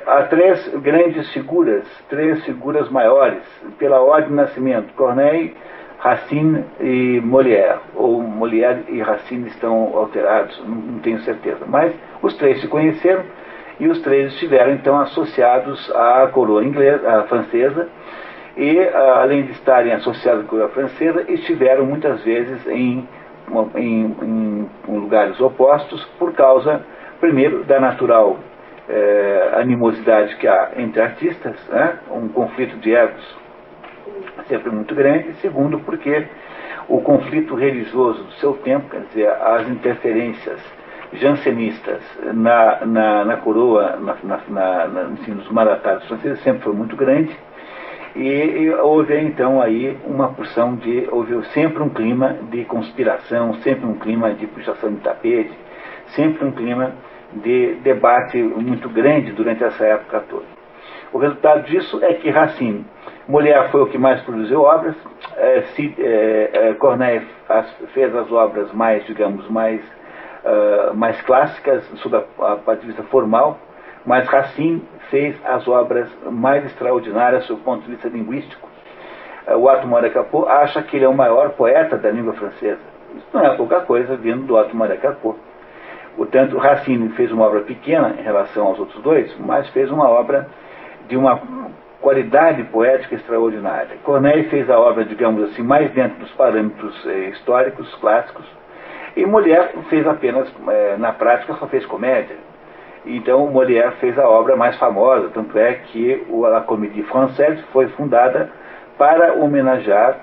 S1: Há 3 grandes figuras, 3 figuras maiores, pela ordem de nascimento: Corneille, Racine e Molière, ou Molière e Racine estão alterados, não tenho certeza, mas os 3 se conheceram e os 3 estiveram então associados à coroa inglesa, à francesa, e além de estarem associados à coroa francesa, estiveram muitas vezes em lugares opostos por causa, primeiro, da natural animosidade que há entre artistas, né? Um conflito de egos sempre muito grande. Segundo, porque o conflito religioso do seu tempo, quer dizer, as interferências jansenistas na coroa, nos mandatários franceses, sempre foi muito grande, e houve então aí uma porção houve sempre um clima de conspiração, sempre um clima de puxação de tapete, sempre um clima de debate muito grande durante essa época toda. O resultado disso é que Racine, Molière foi o que mais produziu obras, Corneille fez as obras mais, digamos, mais clássicas, sob a ponto de vista formal, mas Racine fez as obras mais extraordinárias sob o ponto de vista linguístico. O Otto-Marie Capot acha que ele é o maior poeta da língua francesa. Isso não é pouca coisa vindo do Otto-Marie Capot. Portanto, Racine fez uma obra pequena em relação aos outros 2, mas fez uma obra de uma qualidade poética extraordinária. Corneille fez a obra, digamos assim, mais dentro dos parâmetros históricos, clássicos, e Molière fez apenas, na prática, só fez comédia. Então, Molière fez a obra mais famosa, tanto é que a Comédie Française foi fundada para homenagear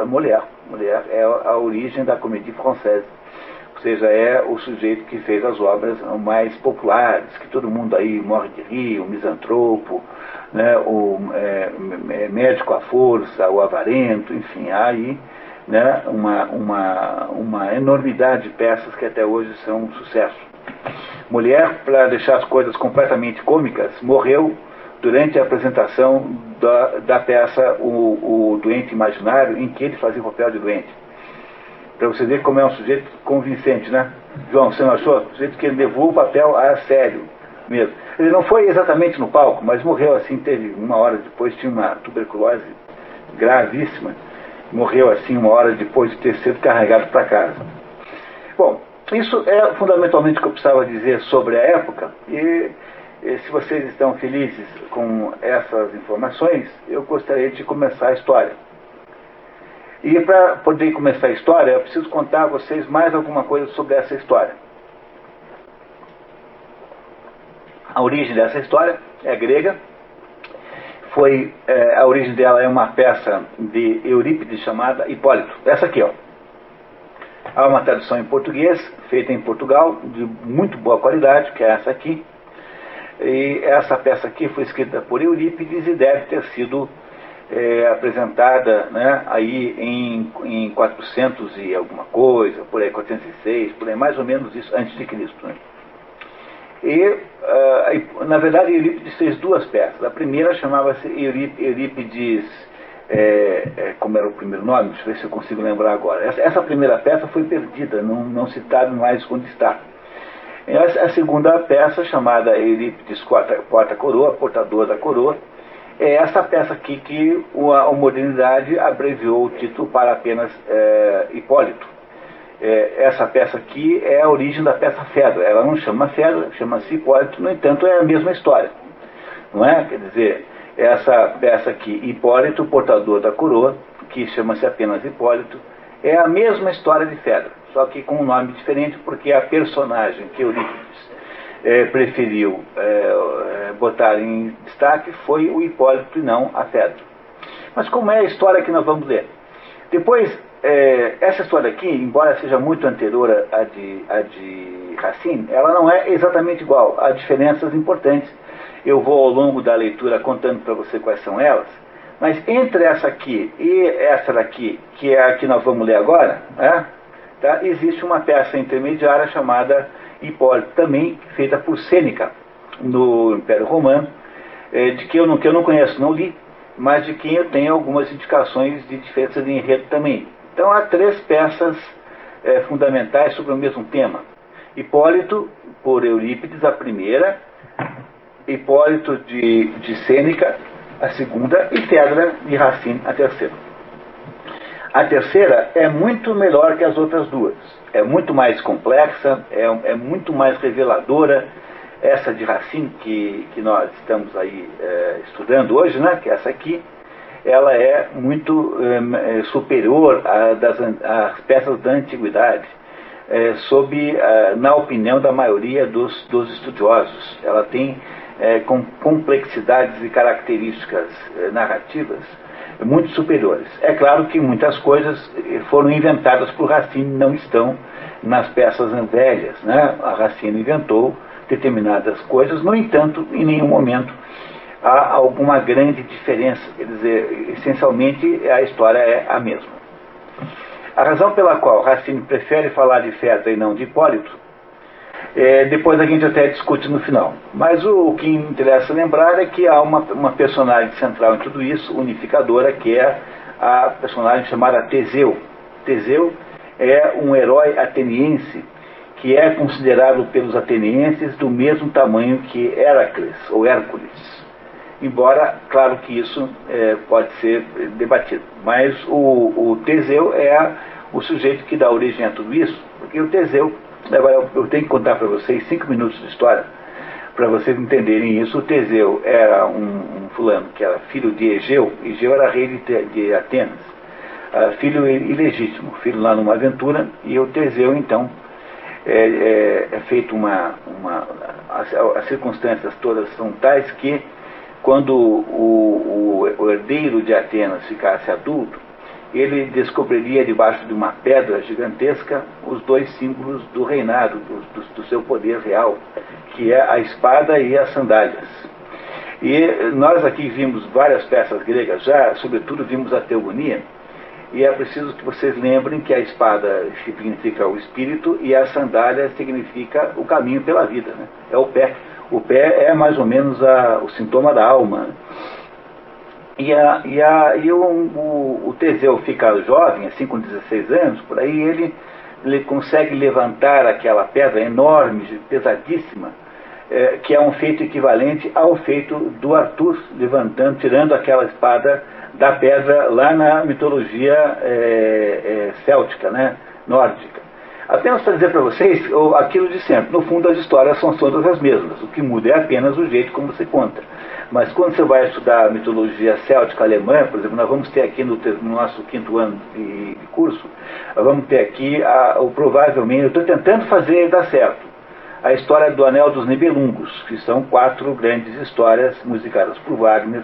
S1: a Molière. Molière é a origem da Comédie Française. Ou seja, é o sujeito que fez as obras mais populares, que todo mundo aí morre de rir, o Misantropo, né, o Médico à Força, o Avarento, enfim, há aí, né, uma enormidade de peças que até hoje são um sucesso. Molière, para deixar as coisas completamente cômicas, morreu durante a apresentação da peça O Doente Imaginário, em que ele fazia o papel de doente. Para você ver como é um sujeito convincente, né? João, você não achou? Um sujeito que levou o papel a sério mesmo. Ele não foi exatamente no palco, mas morreu assim, teve uma hora depois, tinha uma tuberculose gravíssima. Morreu assim uma hora depois de ter sido carregado para casa. Bom, isso é fundamentalmente o que eu precisava dizer sobre a época, e se vocês estão felizes com essas informações, eu gostaria de começar a história. E para poder começar a história, eu preciso contar a vocês mais alguma coisa sobre essa história. A origem dessa história é grega. A origem dela é uma peça de Eurípides chamada Hipólito. Essa aqui, ó. Há uma tradução em português, feita em Portugal, de muito boa qualidade, que é essa aqui. E essa peça aqui foi escrita por Eurípides e deve ter sido apresentada, né, aí em 400 e alguma coisa, por aí 406, por aí mais ou menos isso, antes de Cristo, né? E, na verdade, Eurípides fez duas peças. A primeira chamava-se Eurípides, como era o primeiro nome, deixa eu ver se eu consigo lembrar agora. Essa primeira peça foi perdida, não se sabe mais onde está. A segunda peça, chamada Eurípides Quarta Coroa, Portador da Coroa, é essa peça aqui que a modernidade abreviou o título para apenas Hipólito. Essa peça aqui é a origem da peça Fedra. Ela não chama Fedra, chama-se Hipólito, no entanto é a mesma história. Não é? Quer dizer, essa peça aqui, Hipólito, Portador da Coroa, que chama-se apenas Hipólito, é a mesma história de Fedra, só que com um nome diferente, porque a personagem que Eurípides preferiu botar em destaque foi o Hipólito e não a Fedra. Mas como é a história que nós vamos ler? Depois, essa história aqui, embora seja muito anterior à de Racine, ela não é exatamente igual. Há diferenças importantes. Eu vou ao longo da leitura contando para você quais são elas. Mas entre essa aqui e essa daqui, que é a que nós vamos ler agora, tá, existe uma peça intermediária chamada Hipólito, também feita por Sêneca, no Império Romano, de que eu não conheço, não li, mas de quem eu tenho algumas indicações de diferença de enredo também. Então há três peças fundamentais sobre o mesmo tema. Hipólito, por Eurípides, a primeira, Hipólito de Sêneca, a segunda, e Fedra de Racine, a terceira. A terceira é muito melhor que as outras duas. É muito mais complexa, é muito mais reveladora. Essa de Racine, que nós estamos aí estudando hoje, né, que é essa aqui, ela é muito superior às peças da antiguidade, na opinião da maioria dos estudiosos. Ela tem complexidades e características narrativas muito superiores. É claro que muitas coisas foram inventadas por Racine, não estão nas peças velhas, né? A Racine inventou determinadas coisas, no entanto, em nenhum momento há alguma grande diferença. Quer dizer, essencialmente a história é a mesma. A razão pela qual Racine prefere falar de Fedra e não de Hipólito, depois a gente até discute no final. Mas o que interessa lembrar é que há uma personagem central em tudo isso, unificadora, que é a personagem chamada Teseu. Teseu é um herói ateniense que é considerado pelos atenienses do mesmo tamanho que Heracles, ou Hércules. Embora, claro que isso pode ser debatido. Mas o Teseu é o sujeito que dá origem a tudo isso, porque o Teseu, agora eu tenho que contar para vocês 5 minutos de história, para vocês entenderem isso. O Teseu era um fulano que era filho de Egeu. Egeu era rei de Atenas, filho ilegítimo, filho lá numa aventura, e o Teseu, então, feito as circunstâncias todas são tais que, quando o herdeiro de Atenas ficasse adulto, ele descobriria debaixo de uma pedra gigantesca os dois símbolos do reinado, do seu poder real, que é a espada e as sandálias. E nós aqui vimos várias peças gregas já, sobretudo vimos a Teogonia, e é preciso que vocês lembrem que a espada significa o espírito e a sandália significa o caminho pela vida, né? É o pé. O pé é mais ou menos o sintoma da alma. E o Teseu fica jovem, assim, com 16 anos, por aí, ele consegue levantar aquela pedra enorme, pesadíssima, que é um feito equivalente ao feito do Arthur levantando, tirando aquela espada da pedra lá na mitologia céltica, né, nórdica. Apenas para dizer para vocês aquilo de sempre. No fundo, as histórias são todas as mesmas. O que muda é apenas o jeito como você conta. Mas quando você vai estudar a mitologia céltica alemã, por exemplo, nós vamos ter aqui no nosso 5º ano de curso, nós vamos ter aqui, provavelmente, eu estou tentando fazer dar certo, a história do Anel dos Nibelungos, que são 4 grandes histórias musicadas por Wagner,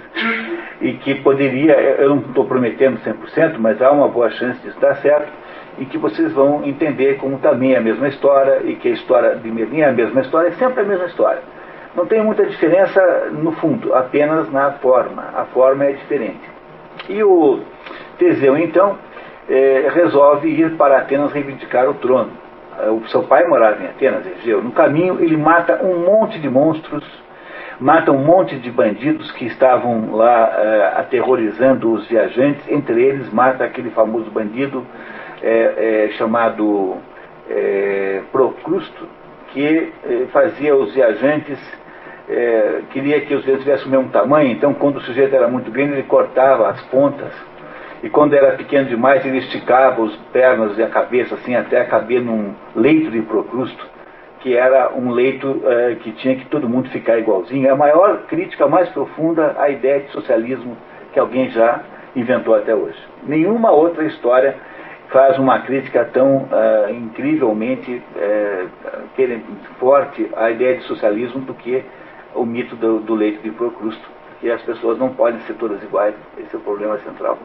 S1: e que poderia, eu não estou prometendo 100%, mas há uma boa chance disso dar certo, e que vocês vão entender como também é a mesma história, e que a história de Merlin é a mesma história, é sempre a mesma história. Não tem muita diferença no fundo, apenas na forma. A forma é diferente. E o Teseu, então, resolve ir para Atenas reivindicar o trono. O seu pai morava em Atenas, Egeu. No caminho, ele mata um monte de monstros, mata um monte de bandidos que estavam lá aterrorizando os viajantes. Entre eles, mata aquele famoso bandido chamado Procrusto, que fazia os viajantes, queria que os dedos tivessem o mesmo tamanho. Então, quando o sujeito era muito grande, ele cortava as pontas, e quando era pequeno demais, ele esticava as pernas e a cabeça assim até caber num leito de Procrusto, que era um leito que tinha que todo mundo ficar igualzinho. É a maior crítica, mais profunda à ideia de socialismo que alguém já inventou até hoje. Nenhuma outra história faz uma crítica tão incrivelmente forte à ideia de socialismo do que o mito do leito de Procrusto, que as pessoas não podem ser todas iguais. Esse é o problema central.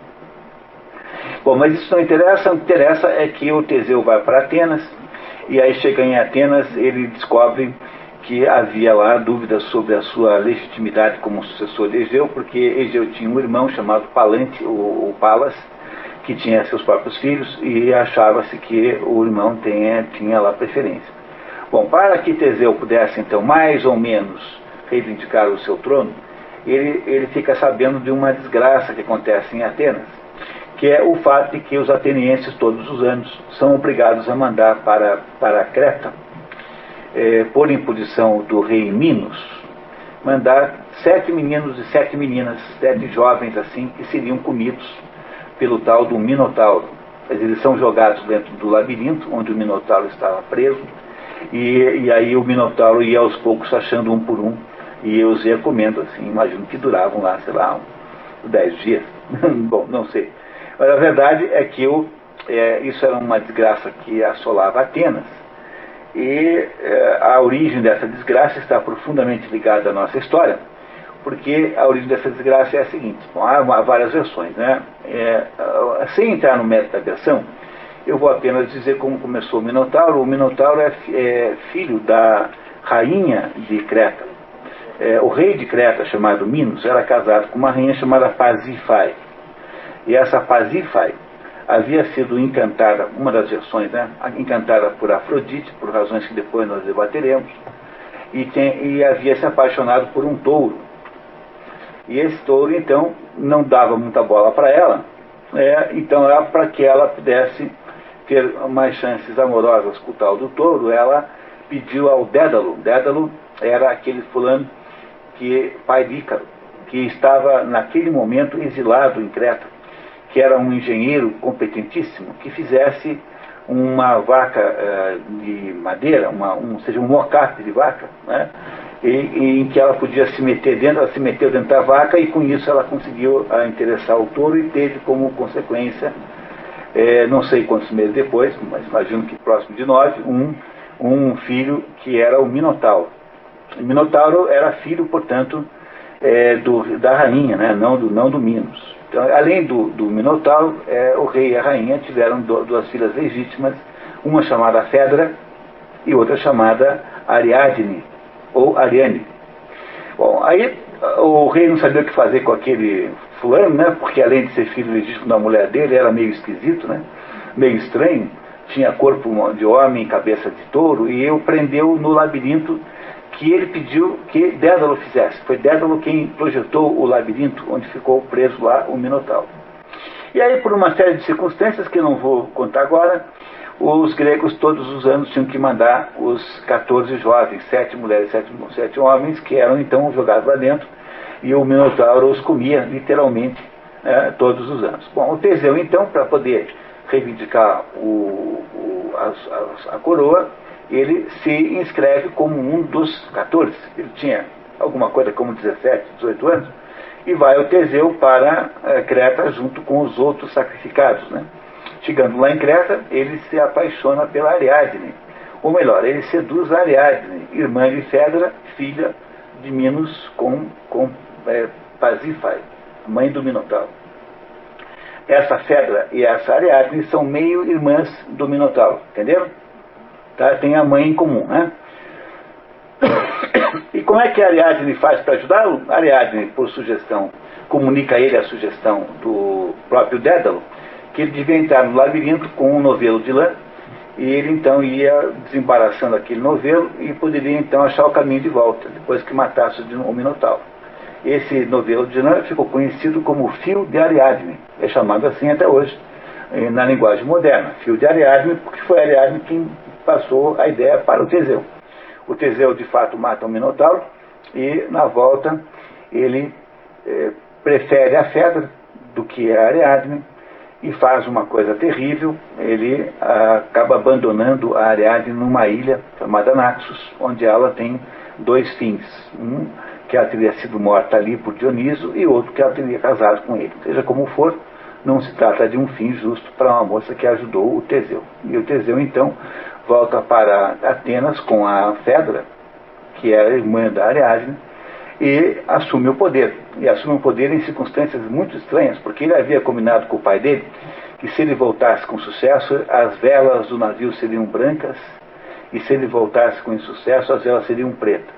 S1: Bom, mas isso não interessa. O que interessa é que o Teseu vai para Atenas, e aí chega em Atenas, ele descobre que havia lá dúvidas sobre a sua legitimidade como sucessor de Egeu, porque Egeu tinha um irmão chamado Palante, ou Palas, que tinha seus próprios filhos, e achava-se que o irmão tinha lá preferência. Bom, para que Teseu pudesse, então, mais ou menos reivindicar o seu trono, ele fica sabendo de uma desgraça que acontece em Atenas, que é o fato de que os atenienses, todos os anos, são obrigados a mandar para Creta, por imposição do rei Minos, mandar 7 meninos e 7 meninas, 7 jovens assim, que seriam comidos pelo tal do Minotauro. Mas eles são jogados dentro do labirinto, onde o Minotauro estava preso, e aí o Minotauro ia aos poucos achando um por um, e os ia comendo, assim, imagino que duravam lá, sei lá, 10 dias. Bom, não sei. Mas a verdade é que isso era uma desgraça que assolava Atenas, e a origem dessa desgraça está profundamente ligada à nossa história, porque a origem dessa desgraça é a seguinte. Bom, há várias versões, né? Sem entrar no mérito da versão, eu vou apenas dizer como começou o Minotauro. O Minotauro é filho da rainha de Creta. O rei de Creta, chamado Minos, era casado com uma rainha chamada Pasífae. E essa Pasífae havia sido encantada, uma das versões, né? Encantada por Afrodite, por razões que depois nós debateremos, e havia se apaixonado por um touro. E esse touro, então, não dava muita bola para ela, então, para que ela pudesse ter mais chances amorosas com o tal do touro, ela pediu ao Dédalo. Dédalo era aquele fulano, pai de Ícaro, que estava naquele momento exilado em Creta, que era um engenheiro competentíssimo, que fizesse uma vaca de madeira, um mocap de vaca, né? Em que ela podia se meter dentro. Ela se meteu dentro da vaca, e com isso ela conseguiu interessar o touro, e teve como consequência, não sei quantos meses depois, mas imagino que próximo de 9, um filho que era o Minotauro. O Minotauro era filho, portanto, da rainha, né? não do Minos. Então, além do Minotauro, o rei e a rainha tiveram duas filhas legítimas, uma chamada Fedra e outra chamada Ariadne, ou Ariane. Bom, aí o rei não sabia o que fazer com aquele fulano, né? Porque além de ser filho legítimo da mulher dele, era meio esquisito, né? Meio estranho, tinha corpo de homem, cabeça de touro, e o prendeu no labirinto que ele pediu que Dédalo fizesse. Foi Dédalo quem projetou o labirinto onde ficou preso lá o Minotauro. E aí, por uma série de circunstâncias que eu não vou contar agora, os gregos todos os anos tinham que mandar os 14 jovens, 7 mulheres e 7 homens, que eram então jogados lá dentro, e o Minotauro os comia literalmente todos os anos. Bom, o Teseu então, para poder reivindicar a coroa, ele se inscreve como um dos 14. Ele tinha alguma coisa como 17, 18 anos, e vai o Teseu para Creta junto com os outros sacrificados, né? Chegando lá em Creta, ele se apaixona pela Ariadne. Ou melhor, ele seduz a Ariadne, irmã de Fedra, filha de Minos com Pasífae, mãe do Minotauro. Essa Fedra e essa Ariadne são meio irmãs do Minotauro, entenderam? Tá? Tem a mãe em comum, né? E como é que a Ariadne faz para ajudá-lo? A Ariadne, por sugestão, comunica a ele a sugestão do próprio Dédalo, que ele devia entrar no labirinto com um novelo de lã, e ele então ia desembaraçando aquele novelo e poderia então achar o caminho de volta, depois que matasse o Minotauro. Esse novelo de lã ficou conhecido como Fio de Ariadne, é chamado assim até hoje, na linguagem moderna, Fio de Ariadne, porque foi Ariadne quem passou a ideia para o Teseu. O Teseu, de fato, mata o Minotauro e, na volta, ele prefere a Fedra do que a Ariadne e faz uma coisa terrível. Ele acaba abandonando a Ariadne numa ilha chamada Naxos, onde ela tem 2 fins. Um, que ela teria sido morta ali por Dioniso, e outro, que ela teria casado com ele. Seja como for, não se trata de um fim justo para uma moça que ajudou o Teseu. E o Teseu, então, volta para Atenas com a Fedra, que era irmã da Ariadne, e assume o poder. E assume o poder em circunstâncias muito estranhas, porque ele havia combinado com o pai dele que, se ele voltasse com sucesso, as velas do navio seriam brancas, e se ele voltasse com insucesso, as velas seriam pretas.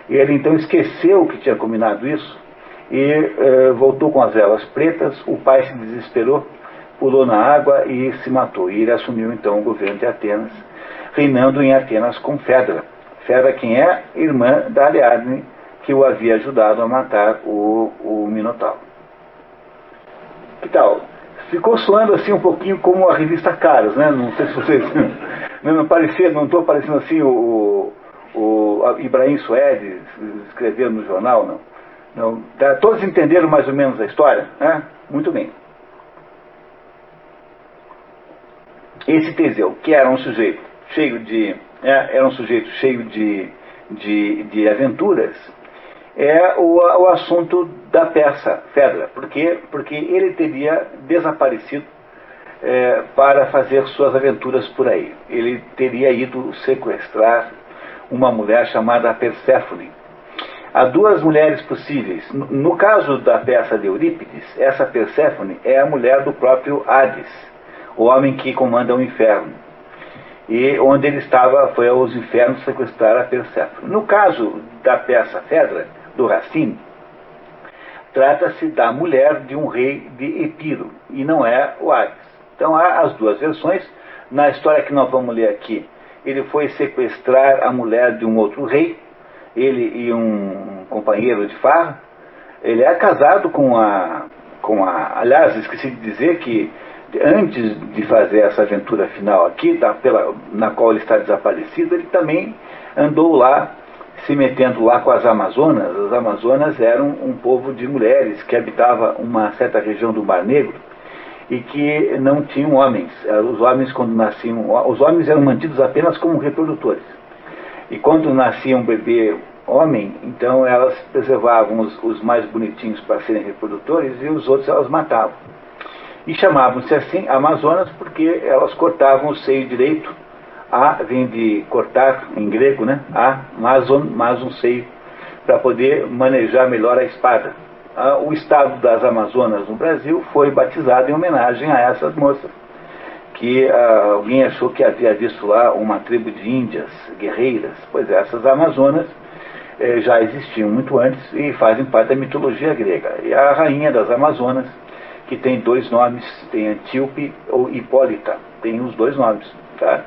S1: E ele então esqueceu que tinha combinado isso e voltou com as velas pretas. O pai se desesperou, pulou na água e se matou. E ele assumiu então o governo de Atenas, reinando em Atenas com Fedra. Fedra, quem é? Irmã da Ariadne, que o havia ajudado a matar o Minotauro. Que tal? Ficou soando assim um pouquinho como a revista Caras, né? Não sei se vocês... Não estou parecendo assim o Ibrahim Suede escrevendo no jornal, não? Não, todos entenderam mais ou menos a história, né? Muito bem. Esse Teseu, que era um sujeito cheio de aventuras, é o assunto da peça Fedra. Por quê? Porque ele teria desaparecido para fazer suas aventuras por aí. Ele teria ido sequestrar uma mulher chamada Perséfone. Há 2 mulheres possíveis. No caso da peça de Eurípides, essa Perséfone é a mulher do próprio Hades, o homem que comanda o inferno. E onde ele estava foi aos infernos sequestrar a Perséfone. No caso da peça Fedra, do Racine, trata-se da mulher de um rei de Epiro, e não é o Hades. Então há as 2 versões. Na história que nós vamos ler aqui, ele foi sequestrar a mulher de um outro rei, ele e um companheiro de farra. Ele é casado com a... Aliás, esqueci de dizer que antes de fazer essa aventura final aqui, na qual ele está desaparecido, ele também andou lá, se metendo lá com as Amazonas. As Amazonas eram um povo de mulheres que habitava uma certa região do Mar Negro, e que não tinham homens. Os homens, quando nasciam, os homens eram mantidos apenas como reprodutores. E quando nascia um bebê homem, então elas preservavam os mais bonitinhos para serem reprodutores, e os outros elas matavam. E chamavam-se assim Amazonas porque elas cortavam o seio direito. Vem de cortar em grego, né? Mas um seio, para poder manejar melhor a espada. O estado das Amazonas no Brasil foi batizado em homenagem a essas moças, que alguém achou que havia visto lá uma tribo de índias guerreiras. Pois essas Amazonas já existiam muito antes e fazem parte da mitologia grega. E a rainha das Amazonas, que tem 2 nomes, tem Antíope ou Hipólita, tem os 2 nomes, tá?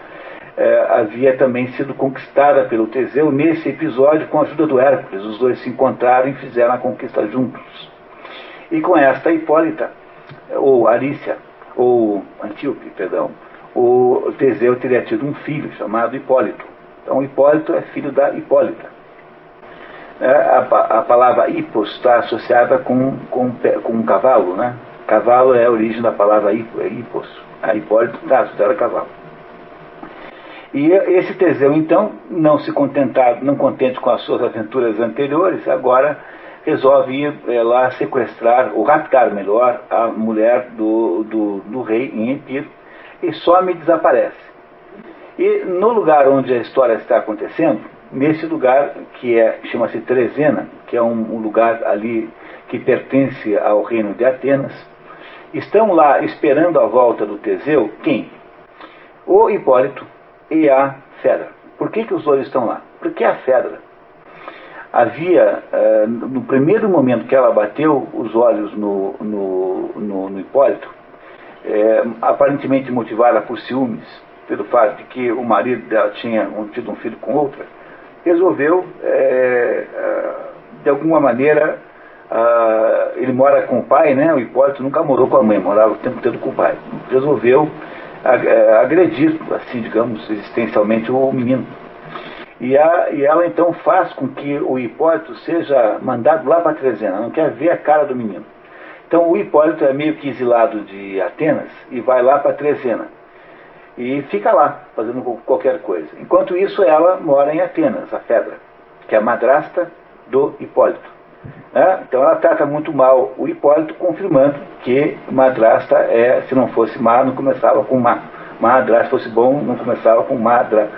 S1: havia também sido conquistada pelo Teseu nesse episódio com a ajuda do Hércules. Os dois se encontraram e fizeram a conquista juntos. E com esta Hipólita, ou Arícia, ou Antíope, perdão, o Teseu teria tido um filho chamado Hipólito. Então Hipólito é filho da Hipólita. A palavra hipos está associada com um cavalo, né? Cavalo é a origem da palavra hipos. A Hipólito está associada a cavalo. E esse Teseu, então, não contente com as suas aventuras anteriores, agora resolve ir lá sequestrar, ou raptar melhor, a mulher do rei em Epiro, e some e desaparece. E no lugar onde a história está acontecendo, nesse lugar que chama-se Trezena, que é um lugar ali que pertence ao reino de Atenas, estão lá esperando a volta do Teseu, quem? O Hipólito e a Fedra. Por que os dois estão lá? Porque a Fedra havia, no primeiro momento que ela bateu os olhos no Hipólito, aparentemente motivada por ciúmes, pelo fato de que o marido dela tinha tido um filho com outra, resolveu, de alguma maneira, ele mora com o pai, né? O Hipólito nunca morou com a mãe, morava o tempo todo com o pai. Resolveu agredir, assim, digamos, existencialmente o menino. E ela então faz com que o Hipólito seja mandado lá para Trezena, não quer ver a cara do menino. Então o Hipólito é meio que exilado de Atenas e vai lá para Trezena. E fica lá, fazendo qualquer coisa. Enquanto isso, ela mora em Atenas, a Fedra, que é a madrasta do Hipólito. Então ela trata muito mal o Hipólito, confirmando que madrasta se não fosse má, não começava com má. Madrasta fosse bom, não começava com madra.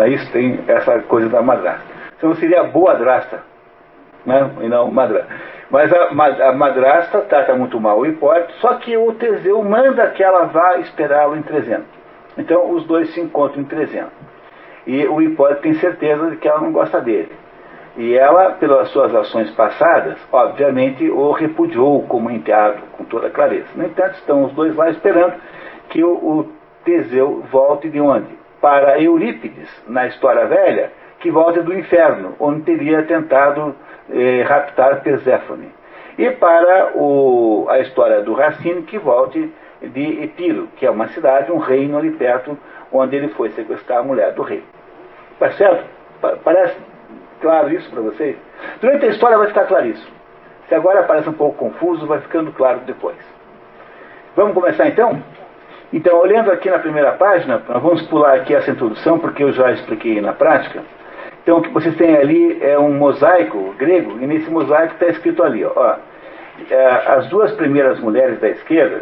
S1: Isso tem essa coisa da madrasta. Então seria boa drasta, né? E não madrasta. Mas a madrasta trata muito mal o Hipólito, só que o Teseu manda que ela vá esperá-lo em Trezena. Então os dois se encontram em Trezena. E o Hipólito tem certeza de que ela não gosta dele. E ela, pelas suas ações passadas, obviamente o repudiou como enteado, com toda clareza. No entanto, estão os dois lá esperando que o Teseu volte de onde? Para Eurípides, na história velha, que volte do inferno, onde teria tentado raptar Perséfone. E para a história do Racine, que volte de Epiro, que é uma cidade, um reino ali perto, onde ele foi sequestrar a mulher do rei. Tá certo? Parece claro isso para vocês? Durante a história vai ficar claríssimo. Se agora parece um pouco confuso, vai ficando claro depois. Vamos começar então? Então, olhando aqui na primeira página, nós vamos pular aqui essa introdução, porque eu já expliquei na prática. Então, o que vocês têm ali é um mosaico grego, e nesse mosaico está escrito ali, as duas primeiras mulheres da esquerda,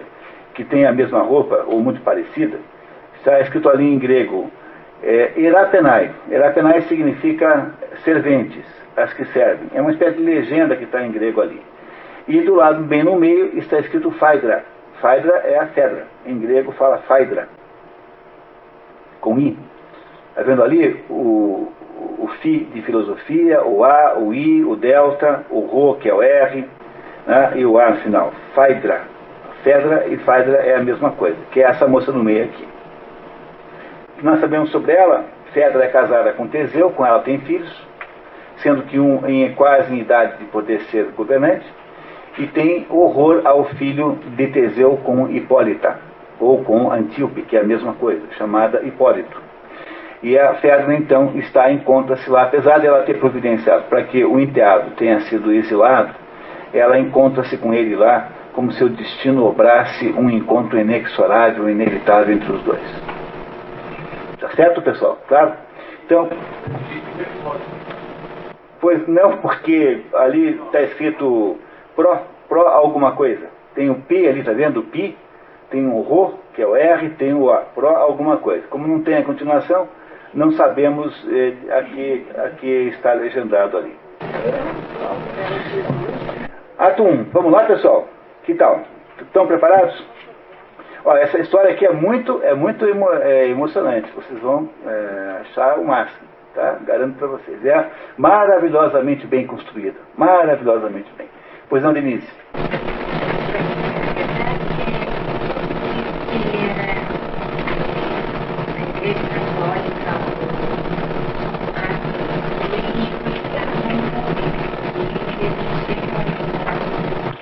S1: que têm a mesma roupa, ou muito parecida, está escrito ali em grego, Erapenai. Erapenai significa serventes, as que servem. É uma espécie de legenda que está em grego ali. E do lado, bem no meio, está escrito Phaedra. Phaedra é a Fedra. Em grego fala Phaedra, com I. Está vendo ali o Fi de filosofia, o A, o I, o delta, o Rho, que é o R, né, e o A no final. Phaedra. Fedra e Phaedra é a mesma coisa, que é essa moça no meio aqui. O que nós sabemos sobre ela? Fedra é casada com Teseu, com ela tem filhos, sendo que um quase em idade de poder ser governante, e tem horror ao filho de Teseu com Hipólita, ou com Antíope, que é a mesma coisa, chamada Hipólito. E a Fedra, então, encontra-se lá, apesar de ela ter providenciado para que o enteado tenha sido exilado, ela encontra-se com ele lá, como se o destino obrasse um encontro inexorável, inevitável entre os dois. Tá certo, pessoal? Claro? Então, pois não, porque ali está escrito pró alguma coisa. Tem o P ali, tá vendo? O Pi, tem o Rho, que é o R, tem o A, pró alguma coisa. Como não tem a continuação, não sabemos a que está legendado ali. Ato 1. Vamos lá, pessoal? Que tal? Estão preparados? Olha, essa história aqui é muito emocionante. Vocês vão achar o máximo, tá? Garanto para vocês. É maravilhosamente bem construída. Maravilhosamente bem. Pois não, Denise?
S2: A Igreja Católica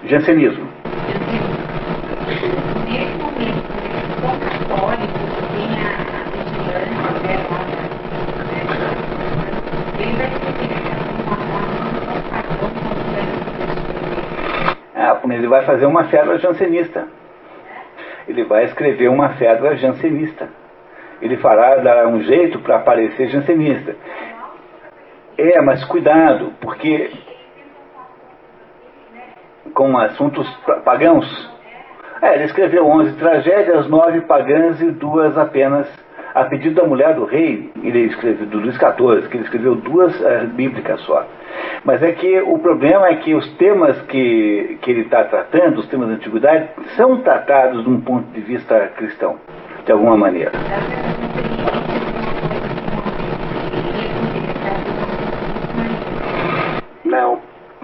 S1: Jansenismo.
S2: Nesse momento, eles são católicos, tem a vigilância, ele vai
S1: ele vai fazer uma cédula jansenista. Ele vai escrever uma cédula jansenista. Ele dará um jeito para parecer jansenista. Mas cuidado, porque com assuntos pagãos. Ele escreveu 11 tragédias, 9 pagãs e 2 apenas a pedido da mulher do rei. Ele escreveu do Luís XIV, que ele escreveu 2 bíblicas só. Mas é que o problema é que os temas que ele está tratando, os temas da antiguidade, são tratados de um ponto de vista cristão, de alguma maneira.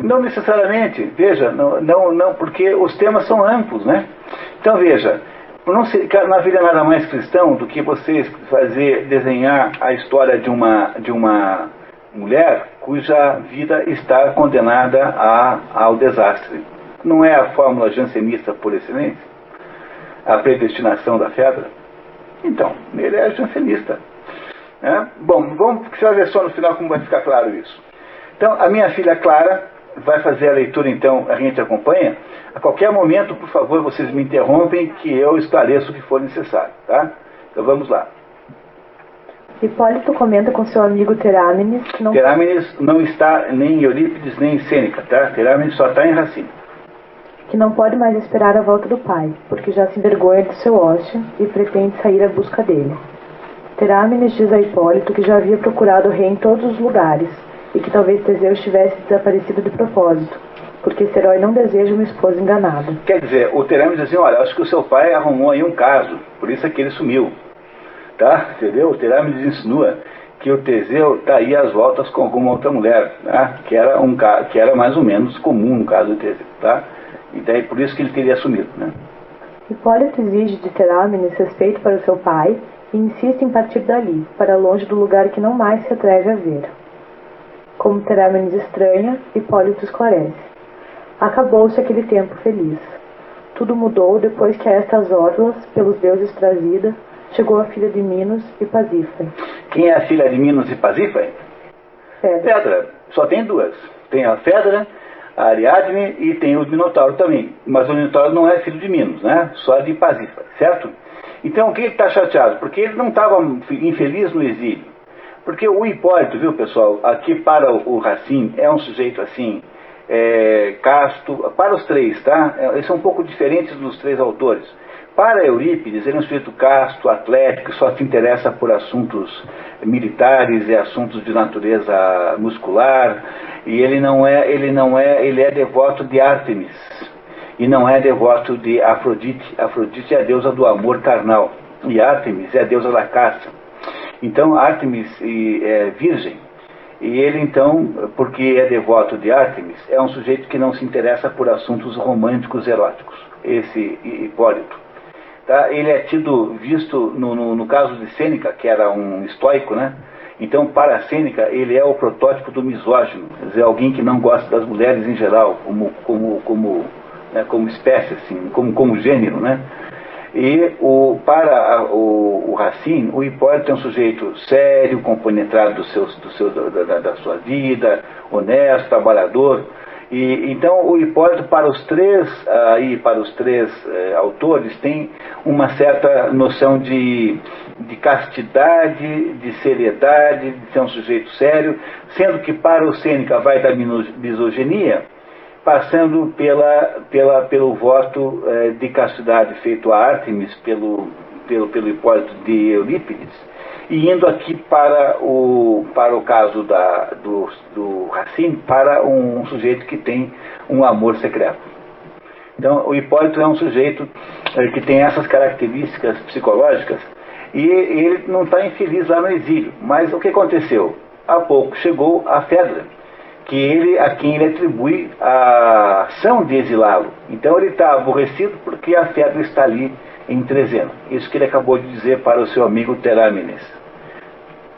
S1: Não necessariamente, veja, não, porque os temas são amplos, né? Então veja, não haveria nada mais cristão do que você desenhar a história de uma mulher cuja vida está condenada ao desastre. Não é a fórmula jansenista por excelência? A predestinação da Fedra? Então, ele é jansenista. Bom, você vai ver só no final como vai ficar claro isso. Então, a minha filha Clara vai fazer a leitura, então, a gente acompanha. A qualquer momento, por favor, vocês me interrompem que eu esclareço o que for necessário, tá? Então vamos lá.
S3: Hipólito comenta com seu amigo Terámenes que não...
S1: Terámenes não está nem em Eurípides nem em Sêneca, tá? Terámenes só está em Racine.
S3: Que não pode mais esperar a volta do pai, porque já se envergonha do seu ócio e pretende sair à busca dele. Terámenes diz a Hipólito que já havia procurado o rei em todos os lugares, e que talvez Teseu estivesse desaparecido de propósito, porque esse herói não deseja uma esposa enganada.
S1: Quer dizer, o Terámenes diz assim, olha, acho que o seu pai arrumou aí um caso, por isso é que ele sumiu. Tá? Entendeu? O Terámenes insinua que o Teseu está aí às voltas com alguma outra mulher, tá? que era mais ou menos comum no caso do Teseu. Tá? E daí por isso que ele teria sumido. Né?
S3: Hipólito exige de Terámenes respeito para o seu pai e insiste em partir dali, para longe do lugar que não mais se atreve a ver. Como Terámenes estranha, Hipólito esclarece. Acabou-se aquele tempo feliz. Tudo mudou depois que a estas orlas, pelos deuses trazida, chegou a filha de Minos e Pasífae.
S1: Quem é a filha de Minos e Pasífae? Fedra. Só tem 2. Tem a Fedra, a Ariadne e tem o Minotauro também. Mas o Minotauro não é filho de Minos, né? Só de Pasífae, certo? Então o que ele está chateado? Porque ele não estava infeliz no exílio. Porque o Hipólito, viu pessoal, aqui para o Racine é um sujeito assim, casto, para os 3, tá? Eles são um pouco diferentes dos 3 autores. Para Eurípides, ele é um sujeito casto, atlético, só se interessa por assuntos militares e assuntos de natureza muscular, e ele é devoto de Ártemis, e não é devoto de Afrodite. Afrodite é a deusa do amor carnal, e Ártemis é a deusa da caça. Então, Ártemis é virgem, e ele então, porque é devoto de Ártemis, é um sujeito que não se interessa por assuntos românticos eróticos, esse Hipólito. Tá? Ele é visto no caso de Sêneca, que era um estoico, né? Então, para Sêneca, ele é o protótipo do misógino, quer dizer, alguém que não gosta das mulheres em geral, como espécie, assim, como gênero, né? E para o Racine, o Hipólito é um sujeito sério, compenetrado da sua vida, honesto, trabalhador. E então o Hipólito para os três autores tem uma certa noção de castidade, de seriedade, de ser um sujeito sério, sendo que para o Sêneca vai da misoginia, passando pelo voto de castidade feito a Ártemis pelo Hipólito de Eurípides, e indo aqui para o caso do Racine, para um sujeito que tem um amor secreto. Então, o Hipólito é um sujeito que tem essas características psicológicas, e ele não está infeliz lá no exílio. Mas o que aconteceu? Há pouco chegou a Fedra, a quem ele atribui a ação de exilá-lo. Então ele está aborrecido porque a Fedra está ali em Trezeno. Isso que ele acabou de dizer para o seu amigo Terámenes.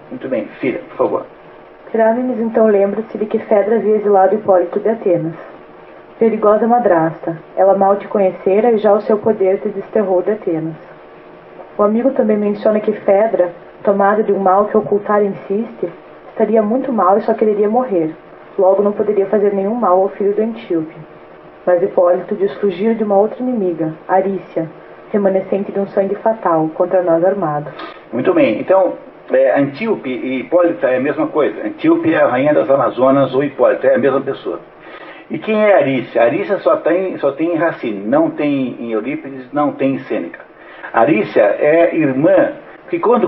S1: Muito bem, filha, por favor.
S3: Terámenes então lembra-se de que Fedra havia exilado Hipólito de Atenas. Perigosa madrasta, ela mal te conhecera e já o seu poder te desterrou de Atenas. O amigo também menciona que Fedra, tomada de um mal que ocultar insiste, estaria muito mal e só quereria morrer, logo não poderia fazer nenhum mal ao filho do Antíope. Mas Hipólito diz fugir de uma outra inimiga, Arícia, remanescente de um sangue fatal, contra nós armado.
S1: Muito bem, então, Antíope e Hipólita é a mesma coisa. Antíope é a rainha das Amazonas, ou Hipólita é a mesma pessoa. E quem é Arícia? Arícia só tem em Racine, não tem em Eurípides, não tem em Sêneca. Arícia é irmã, que quando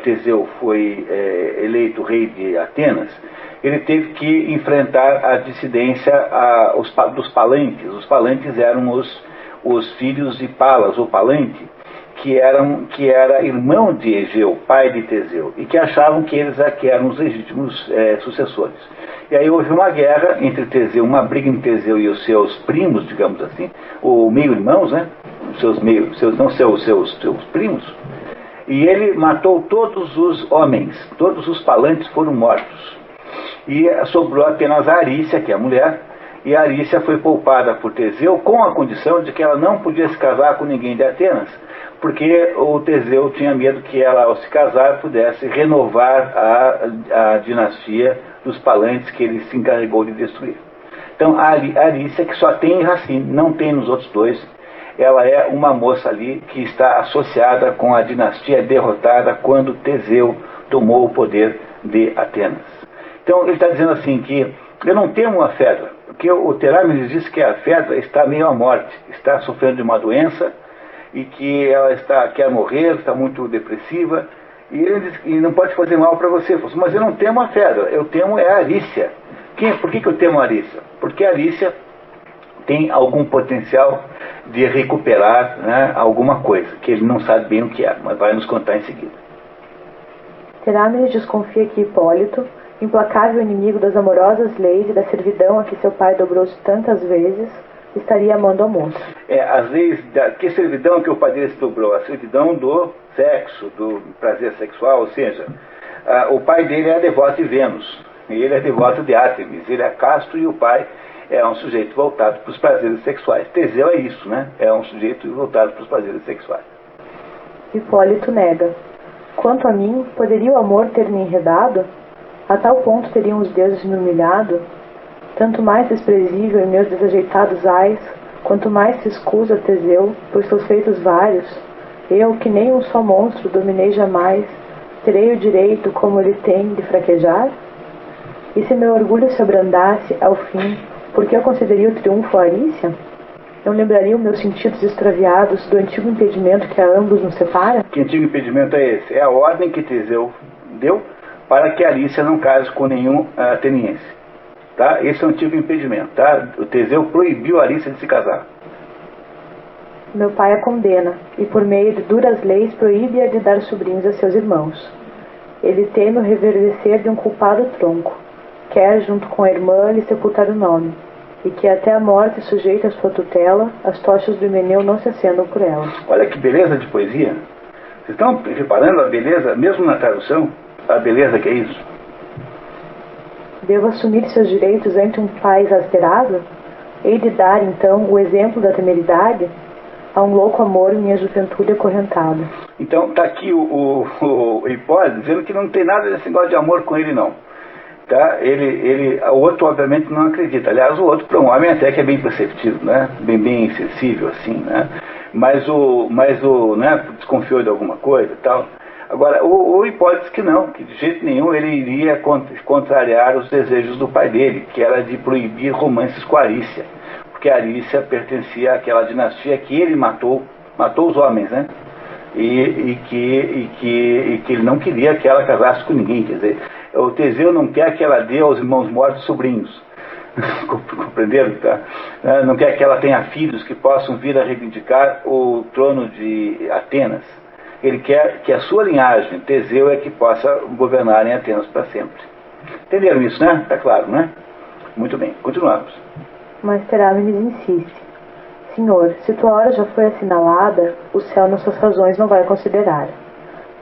S1: Teseu foi eleito rei de Atenas, ele teve que enfrentar a dissidência dos Palantes. Os Palantes eram os filhos de Palas, ou Palante, que era irmão de Egeu, pai de Teseu, e que achavam que eles eram os legítimos sucessores. E aí houve uma guerra entre Teseu, uma briga entre Teseu e os seus primos, digamos assim, ou meio-irmãos, né? Seus primos. E ele matou todos os homens, todos os Palantes foram mortos. E sobrou apenas a Arícia, que é a mulher, e a Arícia foi poupada por Teseu com a condição de que ela não podia se casar com ninguém de Atenas, porque o Teseu tinha medo que ela, ao se casar, pudesse renovar a dinastia dos Palantes que ele se encarregou de destruir. Então, a Arícia, que só tem em Racine, não tem nos outros dois, ela é uma moça ali que está associada com a dinastia derrotada quando Teseu tomou o poder de Atenas. Então, ele está dizendo assim que eu não temo a Fedra, porque o Terámenes diz que a Fedra está meio à morte, está sofrendo de uma doença e que ela quer morrer, está muito depressiva, e ele diz que não pode fazer mal para você. Mas eu não temo a Fedra, eu temo a Arícia. Por que eu temo a Arícia? Porque a Arícia tem algum potencial de recuperar, né, alguma coisa, que ele não sabe bem o que é, mas vai nos contar em seguida.
S3: Terámenes desconfia que Hipólito, implacável inimigo das amorosas leis e da servidão a que seu pai dobrou-se tantas vezes, estaria amando a moça.
S1: As leis que servidão que o pai dele se dobrou? A servidão do sexo, do prazer sexual, ou seja, o pai dele é devoto de Vênus, e ele é devoto de Ártemis, ele é casto e o pai é um sujeito voltado para os prazeres sexuais. Teseu é isso, né? É um sujeito voltado para os prazeres sexuais.
S3: Hipólito nega. Quanto a mim, poderia o amor ter me enredado? A tal ponto teriam os deuses me humilhado? Tanto mais desprezível em meus desajeitados ais, quanto mais se escusa Teseu por seus feitos vários, eu, que nem um só monstro dominei jamais, terei o direito, como ele tem, de fraquejar? E se meu orgulho se abrandasse, ao fim, porque eu concederia o triunfo a Arícia? Não lembrariam meus sentidos extraviados do antigo impedimento que a ambos nos separa?
S1: Que antigo impedimento é esse? É a ordem que Teseu deu para que Arícia não case com nenhum ateniense. Tá? Esse é o antigo impedimento. Tá? O Teseu proibiu Arícia de se casar.
S3: Meu pai a condena, e por meio de duras leis proíbe-a de dar sobrinhos a seus irmãos. Ele teme o reverdecer de um culpado tronco. Quer, junto com a irmã, lhe sepultar o nome, e que até a morte sujeita a sua tutela, as tochas do Himeneu não se acendam por ela.
S1: Olha que beleza de poesia. Vocês estão reparando a beleza, mesmo na tradução, a beleza que é isso?
S3: Devo assumir seus direitos ante um pai exasperado? Hei de dar, então, o exemplo da temeridade? A um louco amor minha juventude acorrentada. Então
S1: está aqui o Hipólito dizendo que não tem nada desse negócio de amor com ele não. Tá? O outro obviamente não acredita. Aliás, o outro para um homem até que é bem perceptível, né? bem sensível assim, né? Mas o né, desconfiou de alguma coisa e tal. Agora, o Hipólito diz que não, que de jeito nenhum ele iria contrariar os desejos do pai dele, que era de proibir romances com a Arícia, porque a Arícia pertencia àquela dinastia que ele matou os homens, né? E que ele não queria que ela casasse com ninguém, quer dizer, o Teseu não quer que ela dê aos irmãos mortos sobrinhos, compreenderam? Tá? Não quer que ela tenha filhos que possam vir a reivindicar o trono de Atenas. Ele quer que a sua linhagem, Teseu, é que possa governar em Atenas para sempre. Entenderam isso, né? Está claro, né? Muito bem, continuamos.
S3: Mas Terámenes insiste. Senhor, se tua hora já foi assinalada, o céu nas suas razões não vai considerar.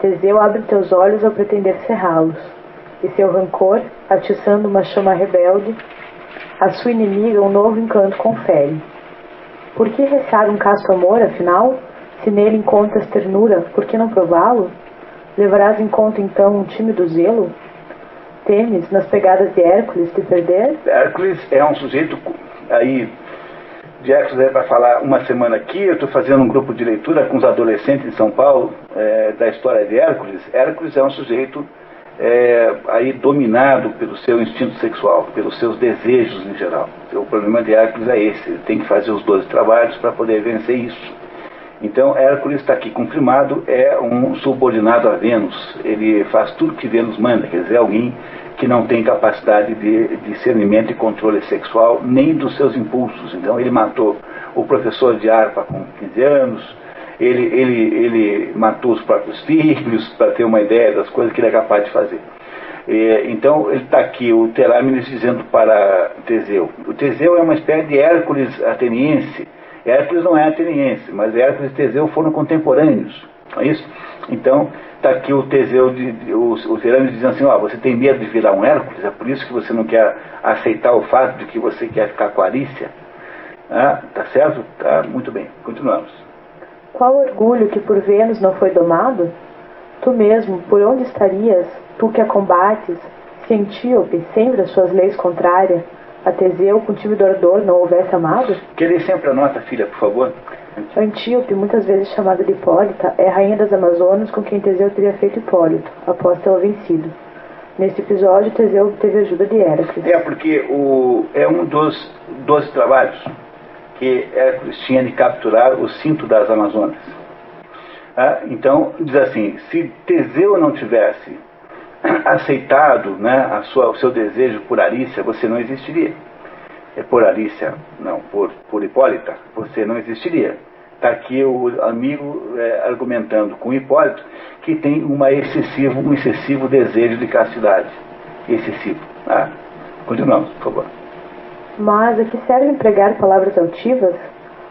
S3: Teseu abre teus olhos ao pretender cerrá-los, e seu rancor, atiçando uma chama rebelde, a sua inimiga um novo encanto confere. Por que recear um casto amor, afinal? Se nele encontras ternura, por que não prová-lo? Levarás em conta então um tímido zelo? Temes, nas pegadas de Hércules, te perder?
S1: Hércules é um sujeito aí. De Hércules é para falar uma semana aqui. Eu estou fazendo um grupo de leitura com os adolescentes em São Paulo da história de Hércules. Hércules é um sujeito aí dominado pelo seu instinto sexual, pelos seus desejos em geral. O problema de Hércules é esse: ele tem que fazer os 12 trabalhos para poder vencer isso. Então Hércules está aqui confirmado, é um subordinado a Vênus. Ele faz tudo que Vênus manda, quer dizer, alguém que não tem capacidade de discernimento e controle sexual nem dos seus impulsos. Então ele matou o professor de harpa com 15 anos, ele matou os próprios filhos, para ter uma ideia das coisas que ele é capaz de fazer. Então ele está aqui, o Terámenes, dizendo para Teseu. O Teseu é uma espécie de Hércules ateniense. Hércules não é ateniense, mas Hércules e Teseu foram contemporâneos, não é isso? Então está aqui o Teseu, o Terámenes dizendo assim: você tem medo de virar um Hércules, é por isso que você não quer aceitar o fato de que você quer ficar com a Arícia? Tá certo? Tá, muito bem, continuamos.
S3: Qual orgulho que por Vênus não foi domado? Tu mesmo, por onde estarias, tu que a combates, se Antíope, sempre as suas leis contrárias, a Teseu, com tímido ardor, não houvesse amado?
S1: Querer sempre anota, filha, por favor.
S3: Antíope, muitas vezes chamada de Hipólita, é a rainha das Amazonas com quem Teseu teria feito Hipólito, após tê-la vencido. Neste episódio, Teseu teve ajuda de Hércules.
S1: Porque é um dos 12 trabalhos que Hércules tinha de capturar o cinto das Amazonas. Então, diz assim: se Teseu não tivesse aceitado, né, o seu desejo por Arícia, você não existiria. Por Arícia, não, por Hipólita, você não existiria. Está aqui o amigo argumentando com Hipólito que tem um excessivo desejo de castidade. Excessivo. Continuamos, por favor.
S3: Mas a que serve empregar palavras altivas?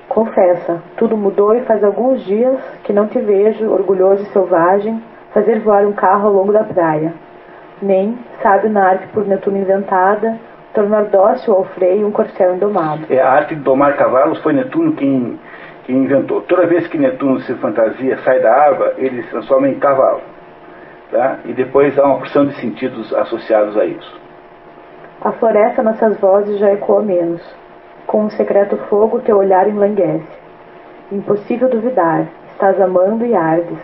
S3: Confessa, tudo mudou e faz alguns dias que não te vejo, orgulhoso e selvagem, fazer voar um carro ao longo da praia. Nem, sábio na arte por Netuno inventada, tornar dócil ao freio um corcel indomado.
S1: A arte de domar cavalos foi Netuno quem inventou. Toda vez que Netuno se fantasia, sai da água, ele se transforma em cavalo. Tá? E depois há uma porção de sentidos associados a isso.
S3: A floresta nossas vozes já ecoa menos. Com um secreto fogo teu olhar enlanguece. Impossível duvidar, estás amando e ardes.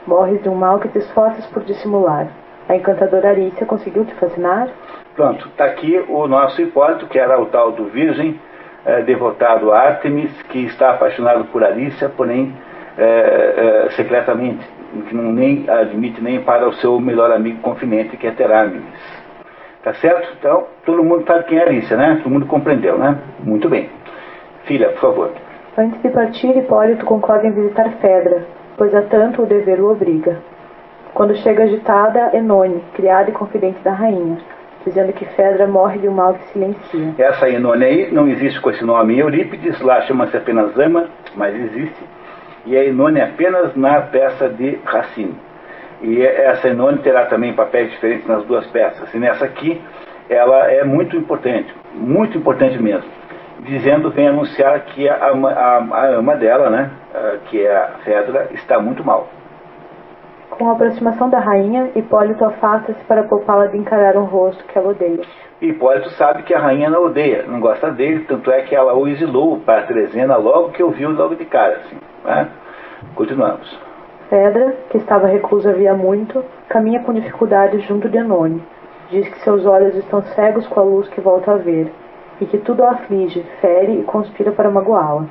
S3: Morres de um mal que te esforças por dissimular. A encantadora Arícia conseguiu te fascinar?
S1: Pronto, está aqui o nosso Hipólito, que era o tal do virgem, devotado a Ártemis, que está apaixonado por Arícia, porém secretamente, que não nem admite nem para o seu melhor amigo confidente, que é Terámenes. Tá certo? Então, todo mundo sabe quem é Arícia, né? Todo mundo compreendeu, né? Muito bem. Filha, por favor.
S3: Antes de partir, Hipólito concorda em visitar Fedra, pois a tanto o dever o obriga. Quando chega agitada, Enone, criada e confidente da rainha, dizendo que Fedra morre de um mal que silencia.
S1: Essa Enone aí não existe com esse nome em Eurípides, lá chama-se apenas Ama, mas existe. E a Enone apenas na peça de Racine. E essa Enone terá também papéis diferentes nas duas peças. E nessa aqui, ela é muito importante mesmo. Dizendo, vem anunciar que a ama dela, né, que é a Fedra, está muito mal.
S3: Com a aproximação da rainha, Hipólito afasta-se para poupá-la de encarar um rosto que ela odeia.
S1: Hipólito sabe que a rainha não odeia, não gosta dele, tanto é que ela o exilou para Trezena logo que ouviu, logo de cara. Assim, né? Continuamos.
S3: Fedra, que estava reclusa havia muito, caminha com dificuldade junto de Enone. Diz que seus olhos estão cegos com a luz que volta a ver, e que tudo a aflige, fere e conspira para magoá-la.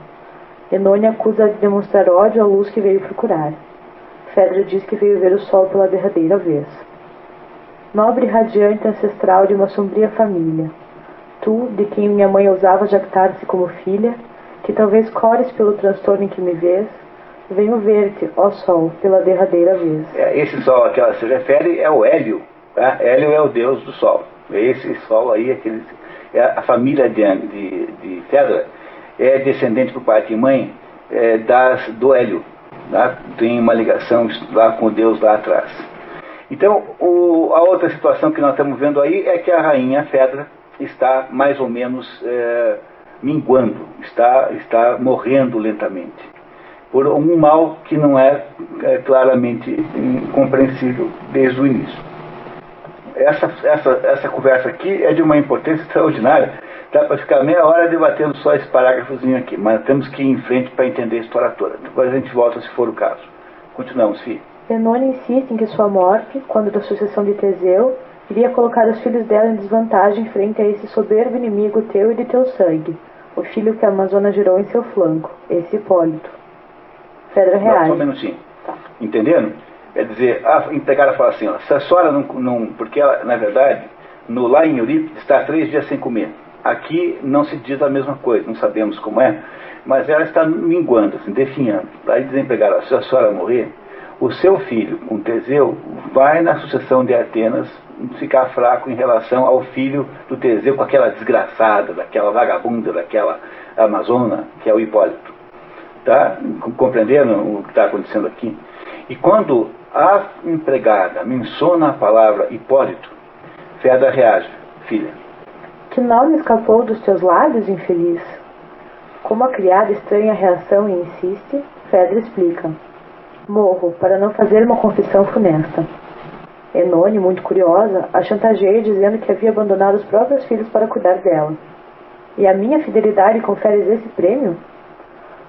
S3: Enone acusa de demonstrar ódio à luz que veio procurar. Fedra diz que veio ver o sol pela derradeira vez. Nobre e radiante ancestral de uma sombria família, tu, de quem minha mãe ousava jactar-se como filha, que talvez cores pelo transtorno em que me vês, venho ver-te, ó sol, pela derradeira vez.
S1: Esse sol a que ela se refere é o Hélio. Tá? Hélio é o deus do sol. Esse sol aí, a família de Fedra é descendente por parte de mãe do Hélio. Tá? Tem uma ligação lá com Deus lá atrás. Então, a outra situação que nós estamos vendo aí é que a rainha Fedra está mais ou menos minguando, está morrendo lentamente, por um mal que não é claramente compreensível desde o início. Essa conversa aqui é de uma importância extraordinária. Dá para ficar meia hora debatendo só esse parágrafozinho aqui, mas temos que ir em frente para entender a história toda. Depois a gente volta se for o caso. Continuamos, filho.
S3: Enone insiste em que sua morte, quando da sucessão de Teseu, iria colocar os filhos dela em desvantagem frente a esse soberbo inimigo teu e de teu sangue, o filho que a Amazona gerou em seu flanco, esse Hipólito. Fedra reage.
S1: Só um minutinho. Tá. Entendendo? Quer dizer, a empregada fala assim, ó, se a senhora não... Porque ela, na verdade, lá em Eurípides está 3 dias sem comer. Aqui não se diz a mesma coisa, não sabemos como é, mas ela está minguando, assim, definhando. Aí diz a empregada, se a senhora morrer, o seu filho, com Teseu, vai na sucessão de Atenas ficar fraco em relação ao filho do Teseu, com aquela desgraçada, daquela vagabunda, daquela Amazona, que é o Hipólito. Tá? Compreenderam o que está acontecendo aqui? E quando a empregada menciona a palavra Hipólito, Fedra reage, filha.
S3: Que nome escapou dos teus lábios, infeliz? Como a criada estranha a reação e insiste, Fedra explica. Morro, para não fazer uma confissão funesta. Enone, muito curiosa, a chantageia dizendo que havia abandonado os próprios filhos para cuidar dela. E a minha fidelidade conferes esse prêmio?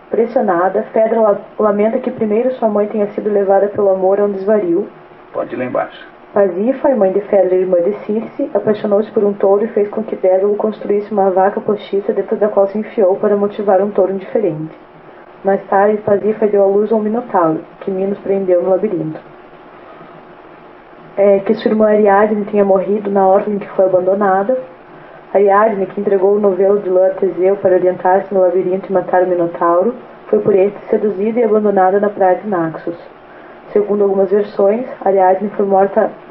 S3: Pressionada, Fedra lamenta que primeiro sua mãe tenha sido levada pelo amor a um desvario.
S1: Pode ir lá embaixo.
S3: Pasífae, mãe de Fedra e irmã de Circe, apaixonou-se por um touro e fez com que Dédalo construísse uma vaca postiça dentro da qual se enfiou para motivar um touro indiferente. Mais tarde, Pasífae deu à luz a um minotauro, que Minos prendeu no labirinto. Que sua irmã Ariadne tinha morrido na ordem em que foi abandonada. Ariadne, que entregou o novelo de lã a Teseu para orientar-se no labirinto e matar o minotauro, foi por este seduzida e abandonada na praia de Naxos. Segundo algumas versões, Ariadne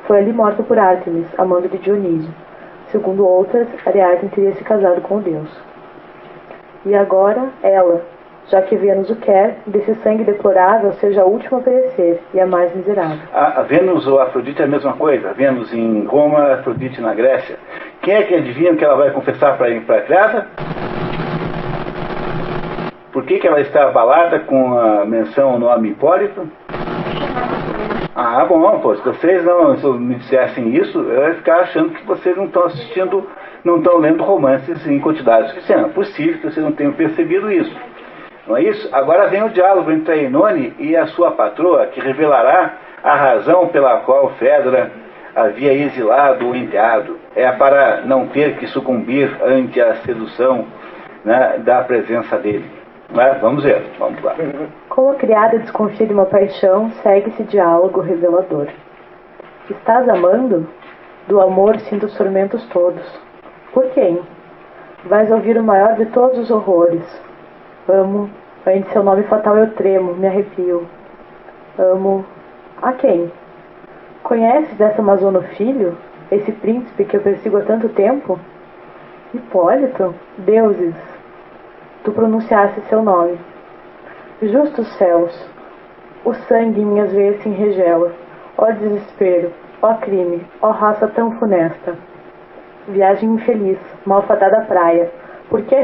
S3: foi ali morta por Ártemis, amando de Dionísio. Segundo outras, Ariadne teria se casado com o deus. E agora, ela, já que Vênus o quer, desse sangue deplorável seja a última a perecer e a mais miserável.
S1: A Vênus ou Afrodite é a mesma coisa. Vênus em Roma, Afrodite na Grécia. Quem é que adivinha que ela vai confessar para a criada? Por que ela está abalada com a menção ao nome Hipólito? Ah, bom, pô, se vocês não me dissessem isso, eu ia ficar achando que vocês não estão assistindo, não estão lendo romances em quantidade suficiente. É possível que vocês não tenham percebido isso. Não é isso? Agora vem o diálogo entre a Enone e a sua patroa, que revelará a razão pela qual Fedra havia exilado o enteado. É para não ter que sucumbir ante a sedução, né, da presença dele. Vamos ver, vamos lá.
S3: Como a criada desconfia de uma paixão, segue esse diálogo revelador. Estás amando? Do amor sinto os tormentos todos. Por quem? Vais ouvir o maior de todos os horrores. Amo, ante seu nome fatal eu tremo, me arrepio. Amo... A quem? Conheces dessa Amazona filho? Esse príncipe que eu persigo há tanto tempo? Hipólito? Deuses! Tu pronunciaste seu nome. Justos céus! O sangue em minhas veias se enregela. Ó desespero! Ó crime! Ó raça tão funesta! Viagem infeliz, malfadada à praia. Por que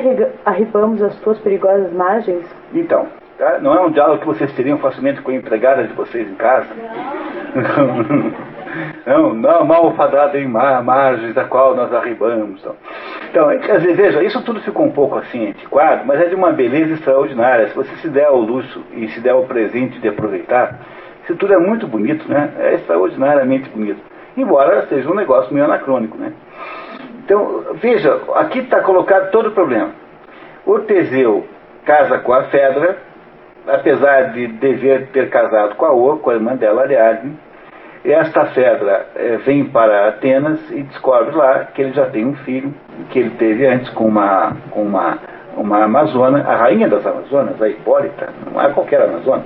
S3: arribamos às tuas perigosas margens?
S1: Então, tá? Não é um diálogo que vocês teriam facilmente com a empregada de vocês em casa? Não, malfadada em margens da qual nós arribamos. Então, às vezes, veja, isso tudo ficou um pouco assim antiquado, mas é de uma beleza extraordinária. Se você se der ao luxo e se der ao presente de aproveitar, isso tudo é muito bonito, né? É extraordinariamente bonito. Embora seja um negócio meio anacrônico, né? Então, veja, aqui está colocado todo o problema. O Teseu casa com a Fedra, apesar de dever ter casado com a irmã dela, Ariadne. Esta Fedra vem para Atenas e descobre lá que ele já tem um filho, que ele teve antes com uma Amazona, a rainha das Amazonas, a Hipólita, não é qualquer Amazona.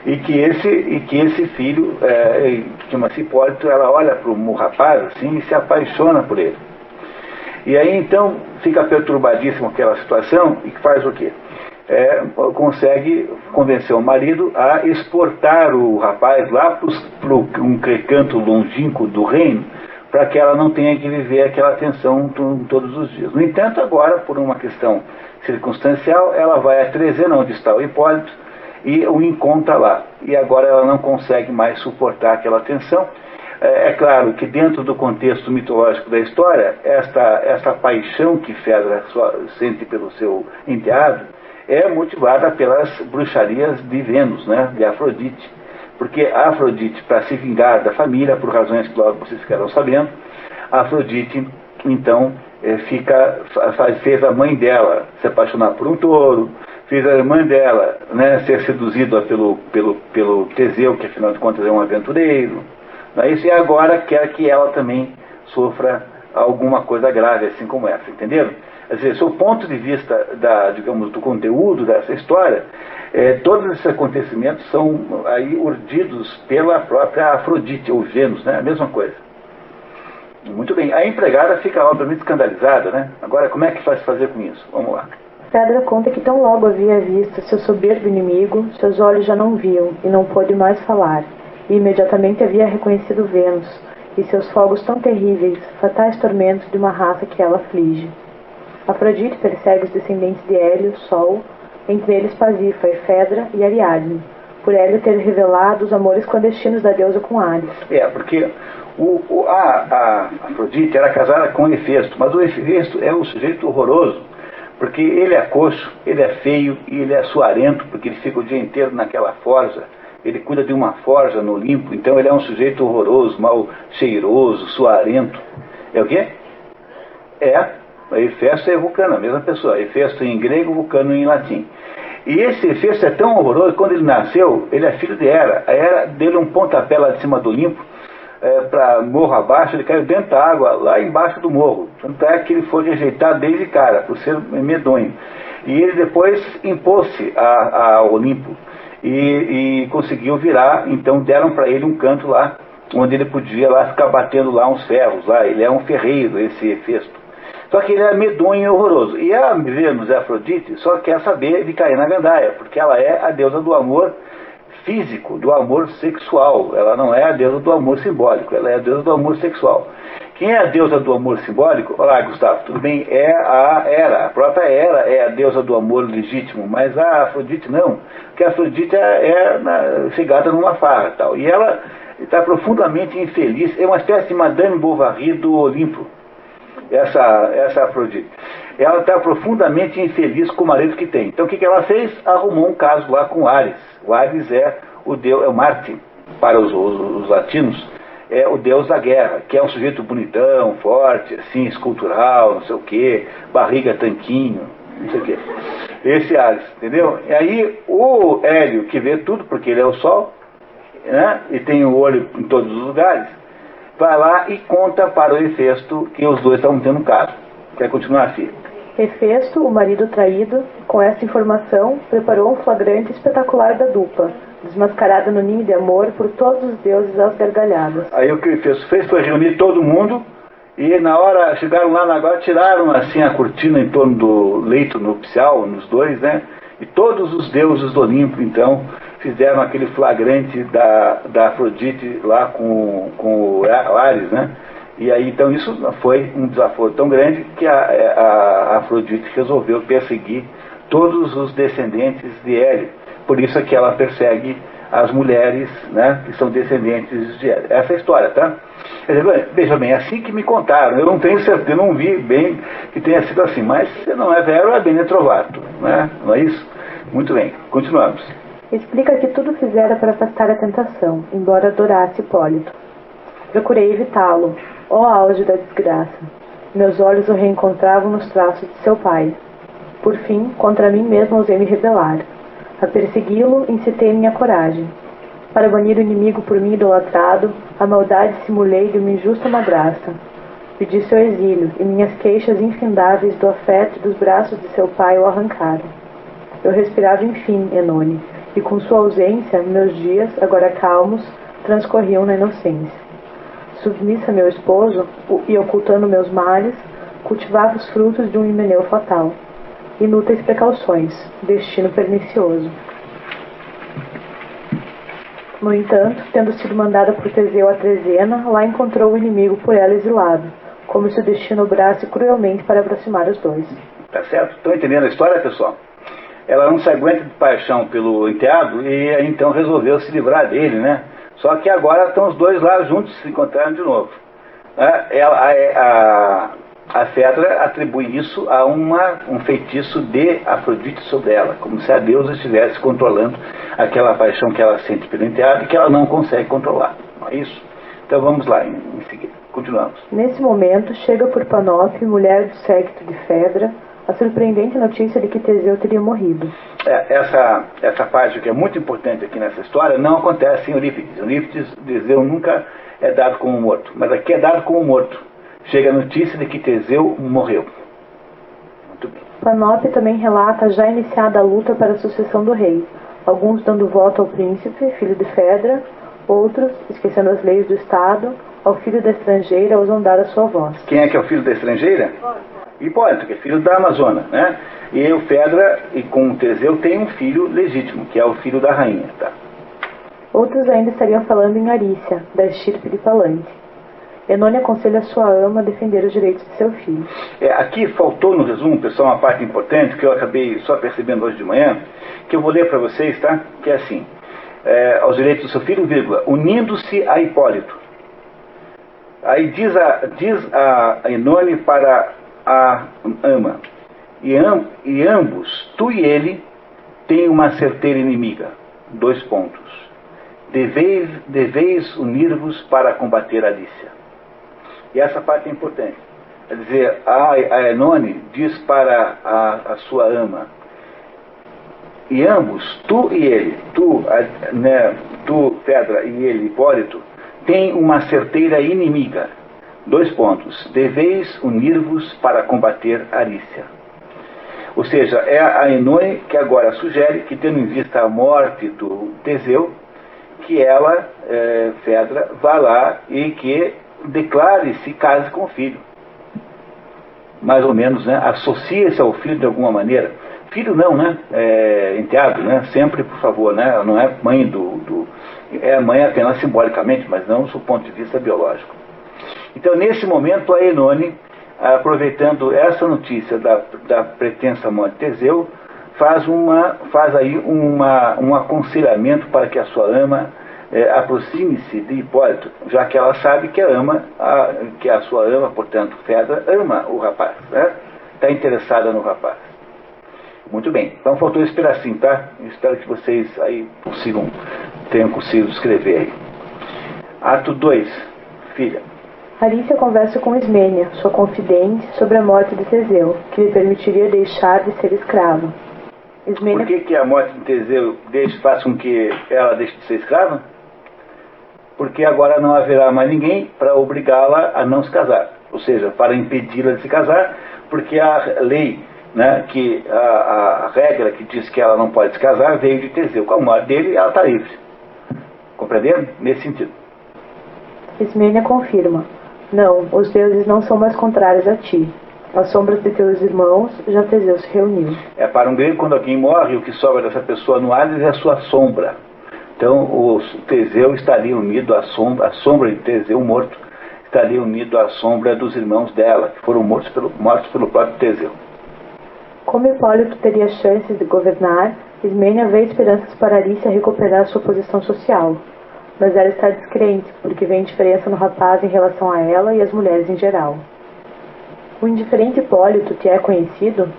S1: E que esse filho, que chama-se Hipólito, ela olha para o rapaz assim e se apaixona por ele. E aí então fica perturbadíssimo aquela situação e faz o quê? Consegue convencer o marido a exportar o rapaz lá para um canto longínquo do reino, para que ela não tenha que viver aquela tensão todos os dias. No entanto, agora, por uma questão circunstancial, ela vai a Trezena, onde está o Hipólito, e o encontra lá. E agora ela não consegue mais suportar aquela tensão. É claro que dentro do contexto mitológico da história, esta paixão que Fedra sente pelo seu enteado é motivada pelas bruxarias de Vênus, né, de Afrodite. Porque a Afrodite, para se vingar da família, por razões que logo vocês ficarão sabendo, a Afrodite, então, fez a mãe dela se apaixonar por um touro, fez a irmã dela, né, ser seduzida pelo Teseu, que afinal de contas é um aventureiro. Não é isso? E agora quer que ela também sofra alguma coisa grave, assim como essa, entenderam? Quer dizer, sob o ponto de vista do conteúdo dessa história, todos esses acontecimentos são aí urdidos pela própria Afrodite, ou Vênus, né? A mesma coisa. Muito bem, a empregada fica obviamente escandalizada, né? Agora, como é que vai se fazer com isso? Vamos lá.
S3: Fedra conta que tão logo havia visto seu soberbo inimigo, seus olhos já não viam e não pôde mais falar, e imediatamente havia reconhecido Vênus e seus fogos tão terríveis, fatais tormentos de uma raça que ela aflige. Afrodite persegue os descendentes de Hélio, Sol, entre eles Pasífae, Fedra e Ariadne, por Hélio ter revelado os amores clandestinos da deusa com Ares.
S1: Porque a Afrodite era casada com Hefesto, mas o Hefesto é um sujeito horroroso, porque ele é coxo, ele é feio e ele é suarento, porque ele fica o dia inteiro naquela forja. Ele cuida de uma forja no Olimpo, então ele é um sujeito horroroso, mal cheiroso, suarento. É o quê? Hefesto é Vulcano, a mesma pessoa. Hefesto em grego, Vulcano em latim. E esse Hefesto é tão horroroso que quando ele nasceu, ele é filho de Hera. A Hera deu um pontapé lá de cima do Olimpo, para morro abaixo, ele caiu dentro da água, lá embaixo do morro. Tanto é que ele foi rejeitado desde cara, por ser medonho. E ele depois impôs-se ao Olimpo. E conseguiu virar, então deram para ele um canto lá, onde ele podia lá ficar batendo lá uns ferros, lá. Ele é um ferreiro, esse Hefesto. Só que ele é medonho e horroroso. E a Vênus, a Afrodite, só quer saber de cair na gandaia, porque ela é a deusa do amor físico, do amor sexual. Ela não é a deusa do amor simbólico, ela é a deusa do amor sexual. Quem é a deusa do amor simbólico? Olá, Gustavo, tudo bem? É a Hera. A própria Hera é a deusa do amor legítimo, mas a Afrodite não. Porque a Afrodite é chegada numa farra tal. E ela está profundamente infeliz. É uma espécie de Madame Bovary do Olimpo, essa Afrodite. Ela está profundamente infeliz com o marido que tem. Então o que ela fez? Arrumou um caso lá com Ares. O Ares é o deus, é o Marte, para os latinos. É o deus da guerra, que é um sujeito bonitão, forte, assim, escultural, não sei o quê, barriga tanquinho, não sei o quê. Esse Ares, entendeu? E aí o Hélio, que vê tudo, porque ele é o Sol, né, e tem o olho em todos os lugares, vai lá e conta para o Hefesto que os dois estão tendo um caso. Quer continuar assim?
S3: Hefesto, o marido traído, com essa informação, preparou um flagrante espetacular da dupla, desmascarada no ninho de amor por todos os deuses às gargalhadas.
S1: Aí o que o Hefesto fez foi reunir todo mundo, e na hora, chegaram lá na guarda, tiraram assim a cortina em torno do leito nupcial, nos dois, né? E todos os deuses do Olimpo, então, fizeram aquele flagrante da Afrodite lá com o Ares, né? E aí, então, isso foi um desaforo tão grande que a Afrodite resolveu perseguir todos os descendentes de Hélio. Por isso é que ela persegue as mulheres, né, que são descendentes de Hélio. Essa é a história, tá? Veja bem, assim que me contaram. Eu não tenho certeza, eu não vi bem que tenha sido assim. Mas se não é vero, é bene trovato, né? Não é isso? Muito bem, continuamos.
S3: Explica que tudo fizera para afastar a tentação, embora adorasse Hipólito. Procurei evitá-lo, ó auge da desgraça. Meus olhos o reencontravam nos traços de seu pai. Por fim, contra mim mesmo ousei me rebelar. A persegui-lo, incitei minha coragem. Para banir o inimigo por mim idolatrado, a maldade simulei de uma injusta madrasta. Pedi seu exílio, e minhas queixas infindáveis do afeto e dos braços de seu pai o arrancaram. Eu respirava enfim, Enone, e com sua ausência, meus dias, agora calmos, transcorriam na inocência. Submissa a meu esposo, e ocultando meus males, cultivava os frutos de um himeneu fatal. Inúteis precauções, destino pernicioso. No entanto, tendo sido mandada por Teseu a Trezena, lá encontrou o inimigo por ela exilado, como se o destino obrasse cruelmente para aproximar os dois.
S1: Tá certo? Estão entendendo a história, pessoal? Ela não se aguenta de paixão pelo enteado e então resolveu se livrar dele, né? Só que agora estão os dois lá juntos, se encontraram de novo. A Fedra atribui isso a um feitiço de Afrodite sobre ela, como se a deusa estivesse controlando aquela paixão que ela sente pelo enteado e que ela não consegue controlar. Não é isso? Então vamos lá, em seguida. Continuamos.
S3: Nesse momento, chega por Panópe, mulher do séquito de Fedra, a surpreendente notícia de que Teseu teria morrido.
S1: Essa parte que é muito importante aqui nessa história não acontece em Eurípides. Em Eurípides, Teseu nunca é dado como morto, mas aqui é dado como morto. Chega a notícia de que Teseu morreu. Muito bem.
S3: Panópe também relata já iniciada a luta para a sucessão do rei, alguns dando voto ao príncipe, filho de Fedra, outros, esquecendo as leis do Estado, ao filho da estrangeira ao zombar a sua voz.
S1: Quem é que é o filho da estrangeira? Hipólito, que é filho da Amazônia, né? E o Fedra, e com o Teseu, tem um filho legítimo, que é o filho da rainha, tá?
S3: Outros ainda estariam falando em Arícia, da estirpe de Palante. Enone aconselha sua ama a defender os direitos de seu filho.
S1: Aqui faltou no resumo, pessoal, uma parte importante que eu acabei só percebendo hoje de manhã, que eu vou ler para vocês, tá? Que é assim, aos direitos do seu filho, vírgula, unindo-se a Hipólito. Aí diz a Enone para a ama, e ambos, tu e ele, têm uma certeira inimiga. 2 pontos. Deveis unir-vos para combater Arícia. E essa parte é importante. Quer dizer, a Enone diz para a sua ama, e ambos, tu e ele, tu Fedra, e ele, Hipólito, têm uma certeira inimiga. 2 pontos. Deveis unir-vos para combater Arícia. Ou seja, é a Enone que agora sugere que, tendo em vista a morte do Teseu, que ela, Fedra, vá lá e que declare-se, case com o filho. Mais ou menos, né? Associe-se ao filho de alguma maneira. Filho não, né? Enteado, né? Sempre, por favor, né? Não é mãe é mãe apenas simbolicamente, mas não do ponto de vista biológico. Então, nesse momento, a Enone, aproveitando essa notícia da pretensa morte de Teseu, faz aí um aconselhamento para que a sua ama aproxime-se de Hipólito, já que ela sabe que a sua ama, portanto, Fedra, ama o rapaz, né? Está interessada no rapaz. Muito bem, então faltou esse pedacinho, tá? Eu espero que vocês aí tenham conseguido escrever aí. Ato 2, filha.
S3: Arícia conversa com Ismênia, sua confidente, sobre a morte de Teseu, que lhe permitiria deixar de ser escrava.
S1: Por que a morte de Teseu faz com que ela deixe de ser escrava? Porque agora não haverá mais ninguém para obrigá-la a não se casar. Ou seja, para impedi-la de se casar, porque a lei, né, a regra que diz que ela não pode se casar veio de Teseu. Com a morte dele, ela está livre. Compreendendo? Nesse sentido.
S3: Ismênia confirma. Não, os deuses não são mais contrários a ti. As sombras de teus irmãos, já Teseu se reuniu. Para
S1: um grego, quando alguém morre, o que sobra dessa pessoa no Hades é a sua sombra. Então, o Teseu estaria unido à sombra, a sombra de Teseu morto, estaria unido à sombra dos irmãos dela, que foram mortos pelo próprio Teseu.
S3: Como Hipólito teria chances de governar, Ismênia vê esperanças para Arícia recuperar sua posição social. Mas ela está descrente, porque vê indiferença no rapaz em relação a ela e às mulheres em geral. O indiferente Hipólito te é conhecido?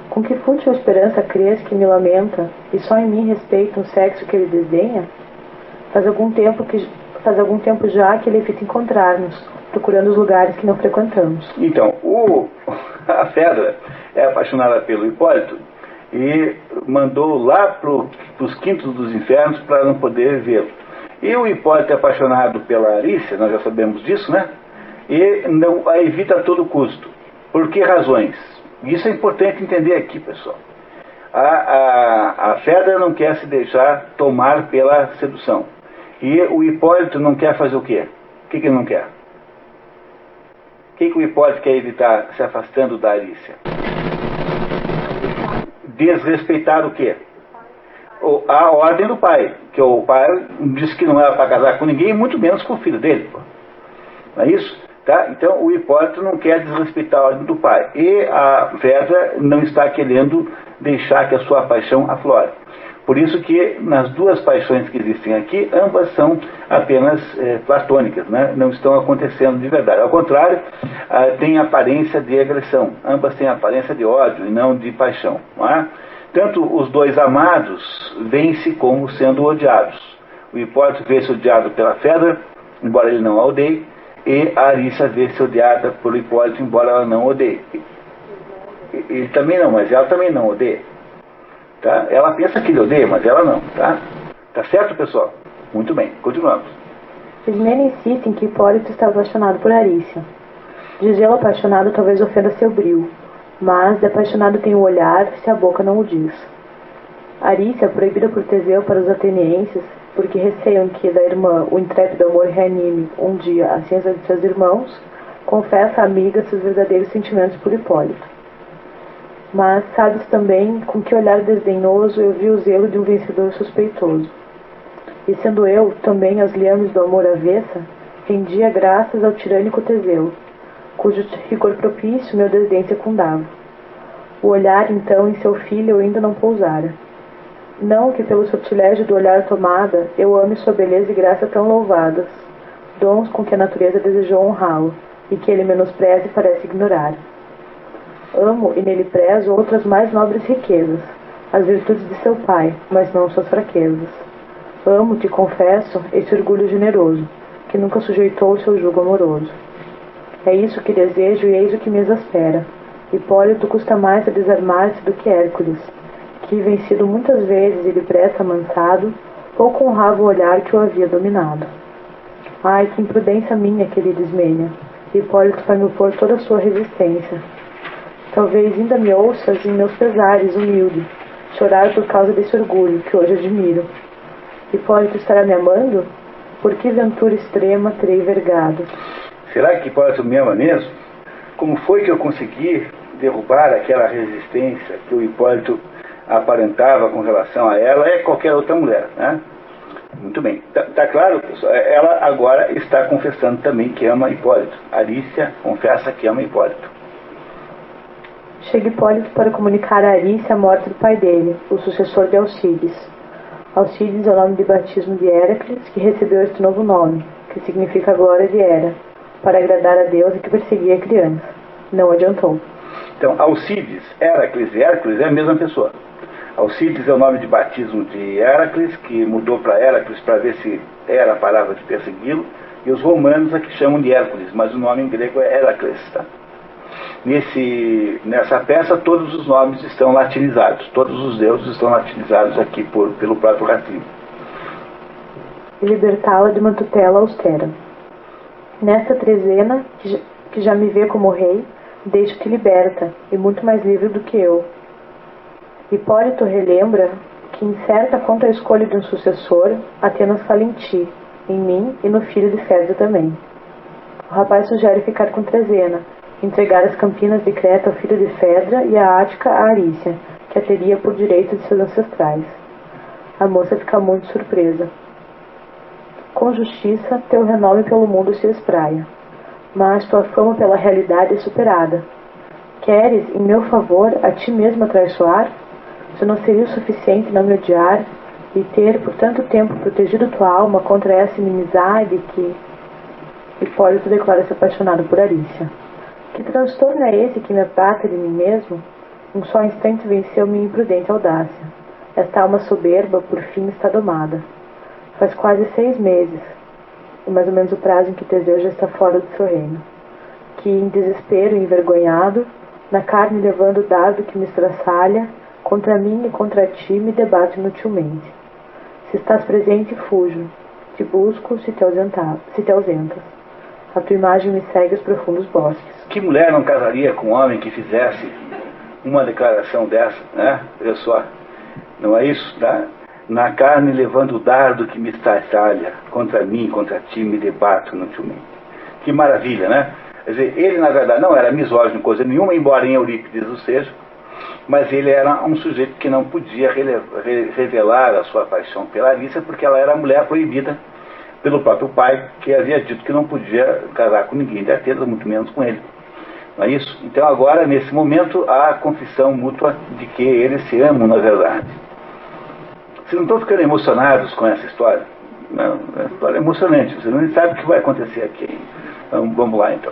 S3: Com que fútil esperança crês que me lamenta, e só em mim respeita um sexo que ele desdenha? Faz algum tempo já que ele evita encontrar-nos, procurando os lugares que não frequentamos.
S1: Então, a Fedra é apaixonada pelo Hipólito e mandou lá para os quintos dos infernos para não poder vê-lo. E o Hipólito é apaixonado pela Arícia, nós já sabemos disso, né? E não a evita a todo custo. Por que razões? Isso é importante entender aqui, pessoal. A Fedra não quer se deixar tomar pela sedução. E o Hipólito não quer fazer o quê? O que ele não quer? O que o Hipólito quer evitar se afastando da Arícia? Desrespeitar o quê? a ordem do pai, que o pai disse que não era para casar com ninguém, muito menos com o filho dele. Pô. Não é isso? Tá? Então o Hipólito não quer desrespeitar a ordem do pai. E a Fedra não está querendo deixar que a sua paixão aflore. Por isso que nas duas paixões que existem aqui, ambas são apenas platônicas, né? Não estão acontecendo de verdade. Ao contrário, tem aparência de agressão. Ambas têm aparência de ódio e não de paixão. Não é? Tanto os dois amados veem-se como sendo odiados. O Hipólito vê-se odiado pela Fedra, embora ele não a odeie, e a Arícia vê-se odiada pelo Hipólito, embora ela não odeie. Ele também não, mas ela também não odeia. Tá? Ela pensa que ele odeia, mas ela não. Tá certo, pessoal? Muito bem, continuamos.
S3: Ismênia insiste em que Hipólito está apaixonado por Arícia. Dizê-lo apaixonado talvez ofenda seu brio, mas de apaixonado tem o olhar se a boca não o diz. Arícia, proibida por Teseu para os atenienses, porque receiam que da irmã o intrépido amor reanime um dia a ciência de seus irmãos, confessa à amiga seus verdadeiros sentimentos por Hipólito. Mas sabes também com que olhar desdenhoso eu vi o zelo de um vencedor suspeitoso. E sendo eu também aos liames do amor avessa, rendia graças ao tirânico Teseu, cujo rigor propício meu desdém secundava. O olhar então em seu filho eu ainda não pousara. Não que pelo sortilégio do olhar tomada eu ame sua beleza e graça tão louvadas, dons com que a natureza desejou honrá-lo, e que ele menospreza e parece ignorar. Amo e nele prezo outras mais nobres riquezas, as virtudes de seu pai, mas não suas fraquezas. Amo, te confesso, esse orgulho generoso, que nunca sujeitou o seu jugo amoroso. É isso que desejo e eis o que me exaspera. Hipólito custa mais a desarmar-se do que Hércules, que, vencido muitas vezes e depressa amansado, pouco honrava o olhar que o havia dominado. Ai, que imprudência minha, querida Ismênia! Hipólito vai me opor toda a sua resistência. Talvez ainda me ouças em meus pesares, humilde, chorar por causa desse orgulho que hoje admiro. Hipólito estará me amando? Por que ventura extrema terei vergado?
S1: Será que Hipólito me ama mesmo? Como foi que eu consegui derrubar aquela resistência que o Hipólito aparentava com relação a ela e qualquer outra mulher, né? Muito bem. Tá claro, pessoal? Ela agora está confessando também que ama Hipólito. Arícia confessa que ama Hipólito.
S3: Chega Hipólito para comunicar a Arícia a morte do pai dele, o sucessor de Alcides. Alcides é o nome de batismo de Héracles, que recebeu este novo nome, que significa a glória de Hera, para agradar a Deus e que perseguia a criança. Não adiantou.
S1: Então, Alcides, Héracles e Hércules é a mesma pessoa. Alcides é o nome de batismo de Héracles, que mudou para Héracles para ver se Hera parava de persegui-lo, e os romanos é que chamam de Hércules, mas o nome em grego é Heracles. Tá? Nessa peça, todos os nomes estão latinizados, todos os deuses estão latinizados aqui pelo próprio Racine.
S3: E libertá-la de uma tutela austera. Nesta trezena, que já me vê como rei, deixo-te liberta, e muito mais livre do que eu. Hipólito relembra que, incerta quanto à escolha de um sucessor, Atenas fala em ti, em mim e no filho de Fedra também. O rapaz sugere ficar com Trezena, entregar as campinas de Creta ao filho de Fedra e a Ática a Arícia, que a teria por direito de seus ancestrais. A moça fica muito surpresa. Com justiça, teu renome pelo mundo se espraia, mas tua fama pela realidade é superada. Queres, em meu favor, a ti mesmo atraiçoar? Se não seria o suficiente não me odiar e ter por tanto tempo protegido tua alma contra essa inimizade que... Hipólito declara-se apaixonado por Arícia. Que transtorno é esse que me apata de mim mesmo? Um só instante venceu minha imprudente audácia. Esta alma soberba, por fim, está domada. Faz quase 6 meses, e mais ou menos o prazo em que Teseu já está fora do seu reino, que, em desespero e envergonhado, na carne levando o dardo que me estraçalha, contra mim e contra ti me debato inutilmente. Se estás presente, fujo. Te busco se te ausentas. A tua imagem me segue aos profundos bosques.
S1: Que mulher não casaria com um homem que fizesse uma declaração dessa, né? Olha só, não é isso, tá? Na carne levando o dardo que me estraçalha, contra mim, contra ti me debato inutilmente. Que maravilha, né? Quer dizer, ele na verdade não era misógino coisa nenhuma, embora em Eurípides o seja, mas ele era um sujeito que não podia revelar a sua paixão pela Alicia, porque ela era a mulher proibida pelo próprio pai, que havia dito que não podia casar com ninguém de Atenas, muito menos com ele. Não é isso? Então agora, nesse momento, há a confissão mútua de que eles se amam, na verdade. Vocês não estão ficando emocionados com essa história? Não, é uma história emocionante, você não sabe o que vai acontecer aqui. Então, vamos lá, então.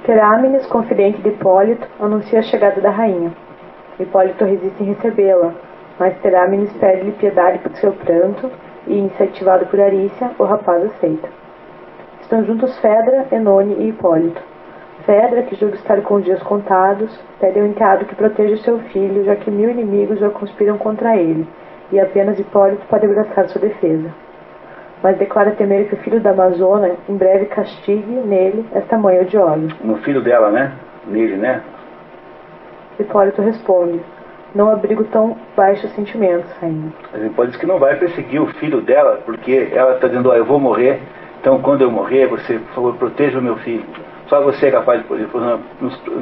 S3: Terámenes, confidente de Hipólito, anuncia a chegada da rainha. Hipólito resiste em recebê-la, mas Terámenes pede-lhe piedade por seu pranto e, incentivado por Arícia, o rapaz aceita. Estão juntos Fedra, Enone e Hipólito. Fedra, que julga estar com os dias contados, pede ao enteado que proteja seu filho, já que 1000 inimigos já conspiram contra ele, e apenas Hipólito pode abraçar sua defesa. Mas declara temer que o filho da Amazona em breve castigue nele esta mãe odiosa.
S1: No filho dela, né? Nele, né?
S3: Hipólito responde: não abrigo tão baixos sentimentos, rainha.
S1: Mas Hipólito diz que não vai perseguir o filho dela, porque ela está dizendo, eu vou morrer, então quando eu morrer, você, por favor, proteja o meu filho. Só você é capaz de poder.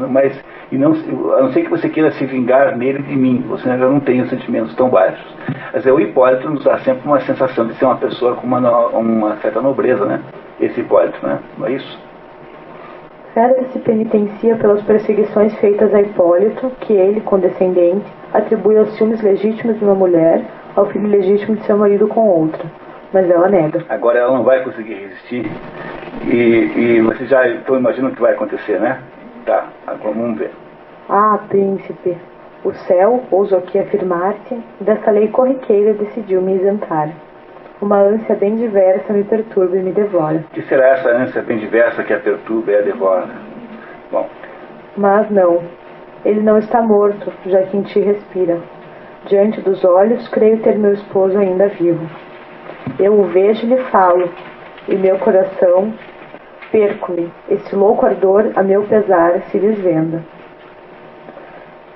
S1: Mas, a não ser que você queira se vingar nele de mim, você ainda não tem os sentimentos tão baixos. Mas o Hipólito nos dá sempre uma sensação de ser uma pessoa com uma certa nobreza, né? Esse Hipólito, né? Não é isso?
S3: Fedra se penitencia pelas perseguições feitas a Hipólito, que ele, condescendente, atribui aos ciúmes legítimos de uma mulher ao filho legítimo de seu marido com outra. Mas ela nega.
S1: Agora ela não vai conseguir resistir. E vocês já estão imaginando o que vai acontecer, né? Tá, agora vamos ver.
S3: Ah, príncipe, o céu, ouso aqui afirmar-te, dessa lei corriqueira decidiu me isentar. Uma ânsia bem diversa me perturba e me devora.
S1: O que será essa ânsia bem diversa que a perturba e a devora? Bom.
S3: Mas não, ele não está morto, já que em ti respira. Diante dos olhos, creio ter meu esposo ainda vivo. Eu o vejo e lhe falo, e meu coração, perco-me, esse louco ardor, a meu pesar, se desvenda.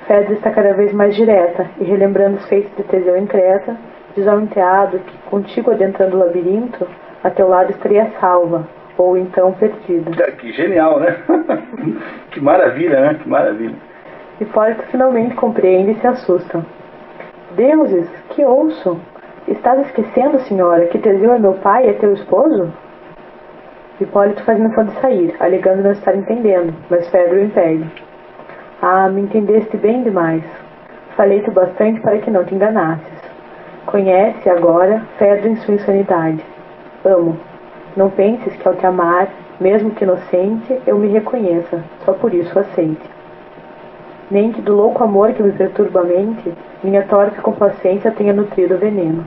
S3: Fedra está cada vez mais direta, e relembrando os feitos de Teseu em Creta, diz ao enteado que, contigo adentrando o labirinto, a teu lado estaria salva, ou então perdida.
S1: Que genial, né? Que maravilha, né? Que maravilha.
S3: Hipólito finalmente compreende e se assusta. Deuses, que ouço! Estás esquecendo, senhora, que Teseu é meu pai e é teu esposo? Hipólito faz menção de sair, alegando não estar entendendo, mas Fedra o impede. Ah, me entendeste bem demais. Falei-te bastante para que não te enganasses. Conhece, agora, Fedra em sua insanidade. Amo. Não penses que ao te amar, mesmo que inocente, eu me reconheça, só por isso aceite. Nem que do louco amor que me perturba a mente, minha torpe complacência tenha nutrido o veneno.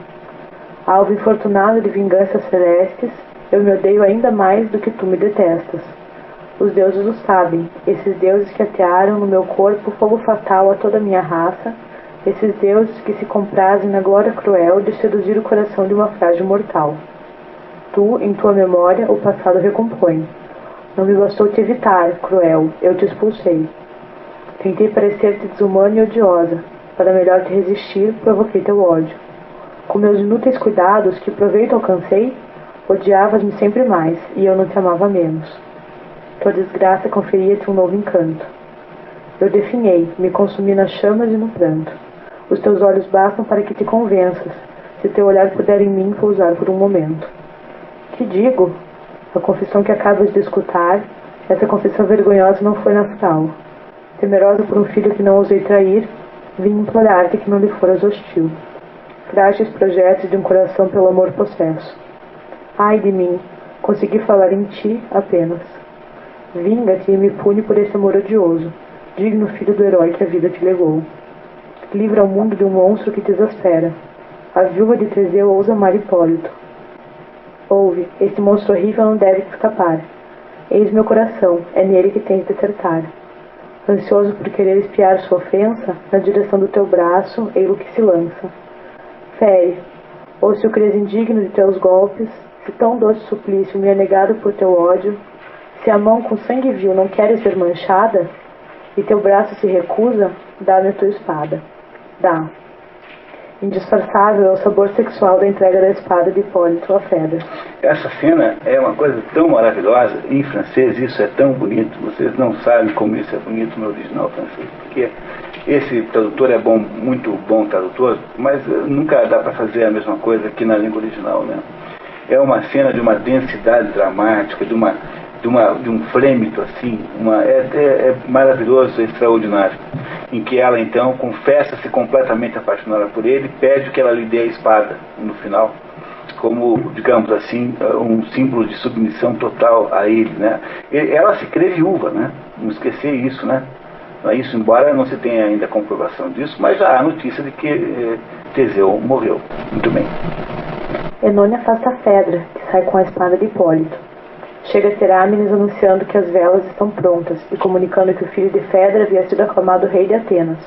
S3: Alvo infortunado de vinganças celestes, eu me odeio ainda mais do que tu me detestas. Os deuses o sabem, esses deuses que atearam no meu corpo fogo fatal a toda a minha raça, esses deuses que se comprazem na glória cruel de seduzir o coração de uma frágil mortal. Tu, em tua memória, o passado recompõe. Não me bastou te evitar, cruel, eu te expulsei. Tentei parecer-te desumana e odiosa. Para melhor te resistir, provoquei teu ódio. Com meus inúteis cuidados, que proveito alcancei, odiavas-me sempre mais, e eu não te amava menos. Tua desgraça conferia-te um novo encanto. Eu definhei, me consumi nas chamas e no pranto. Os teus olhos bastam para que te convenças, se teu olhar puder em mim pousar por um momento. Que digo? A confissão que acabas de escutar, essa confissão vergonhosa não foi natural. Temerosa por um filho que não ousei trair, vim implorar-te que não lhe foras hostil. Frágeis projetos de um coração pelo amor possesso. Ai de mim, consegui falar em ti apenas. Vinga-te e me pune por esse amor odioso, digno filho do herói que a vida te legou. Livra o mundo de um monstro que te exaspera. A viúva de Teseu ousa amar Hipólito. Ouve, esse monstro horrível não deve te escapar. Eis meu coração, é nele que tens de acertar. Ansioso por querer espiar sua ofensa, na direção do teu braço, ei-lo que se lança. Fere, ou se o crês indigno de teus golpes, se tão doce suplício me é negado por teu ódio, se a mão com sangue vil não queres ver manchada, e teu braço se recusa, dá-me a tua espada. Dá. Indisfarçável é o sabor sexual da entrega da espada de Hipólito a Fedra.
S1: Essa cena é uma coisa tão maravilhosa. Em francês isso é tão bonito. Vocês não sabem como isso é bonito no original francês. Porque esse tradutor é bom, muito bom tradutor, mas nunca dá para fazer a mesma coisa que na língua original, né? É uma cena de uma densidade dramática, de um flêmito assim, é maravilhoso, é extraordinário, em que ela então confessa-se completamente apaixonada por ele, pede que ela lhe dê a espada no final, como, digamos assim, um símbolo de submissão total a ele, né? Ela se crê viúva, né? Não esquecer isso, né? Isso, embora não se tenha ainda comprovação disso, mas já há notícia de que Teseu morreu. Muito bem.
S3: Enone afasta a Fedra, que sai com a espada de Hipólito. Chega Terámenes anunciando que as velas estão prontas e comunicando que o filho de Fedra havia sido aclamado rei de Atenas,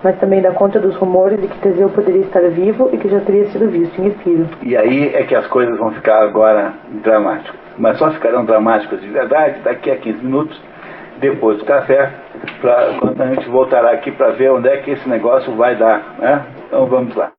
S3: mas também dá conta dos rumores de que Teseu poderia estar vivo e que já teria sido visto em Epiro.
S1: E aí é que as coisas vão ficar agora dramáticas. Mas só ficarão dramáticas de verdade daqui a 15 minutos, depois do café, quando a gente voltará aqui para ver onde é que esse negócio vai dar, né? Então vamos lá.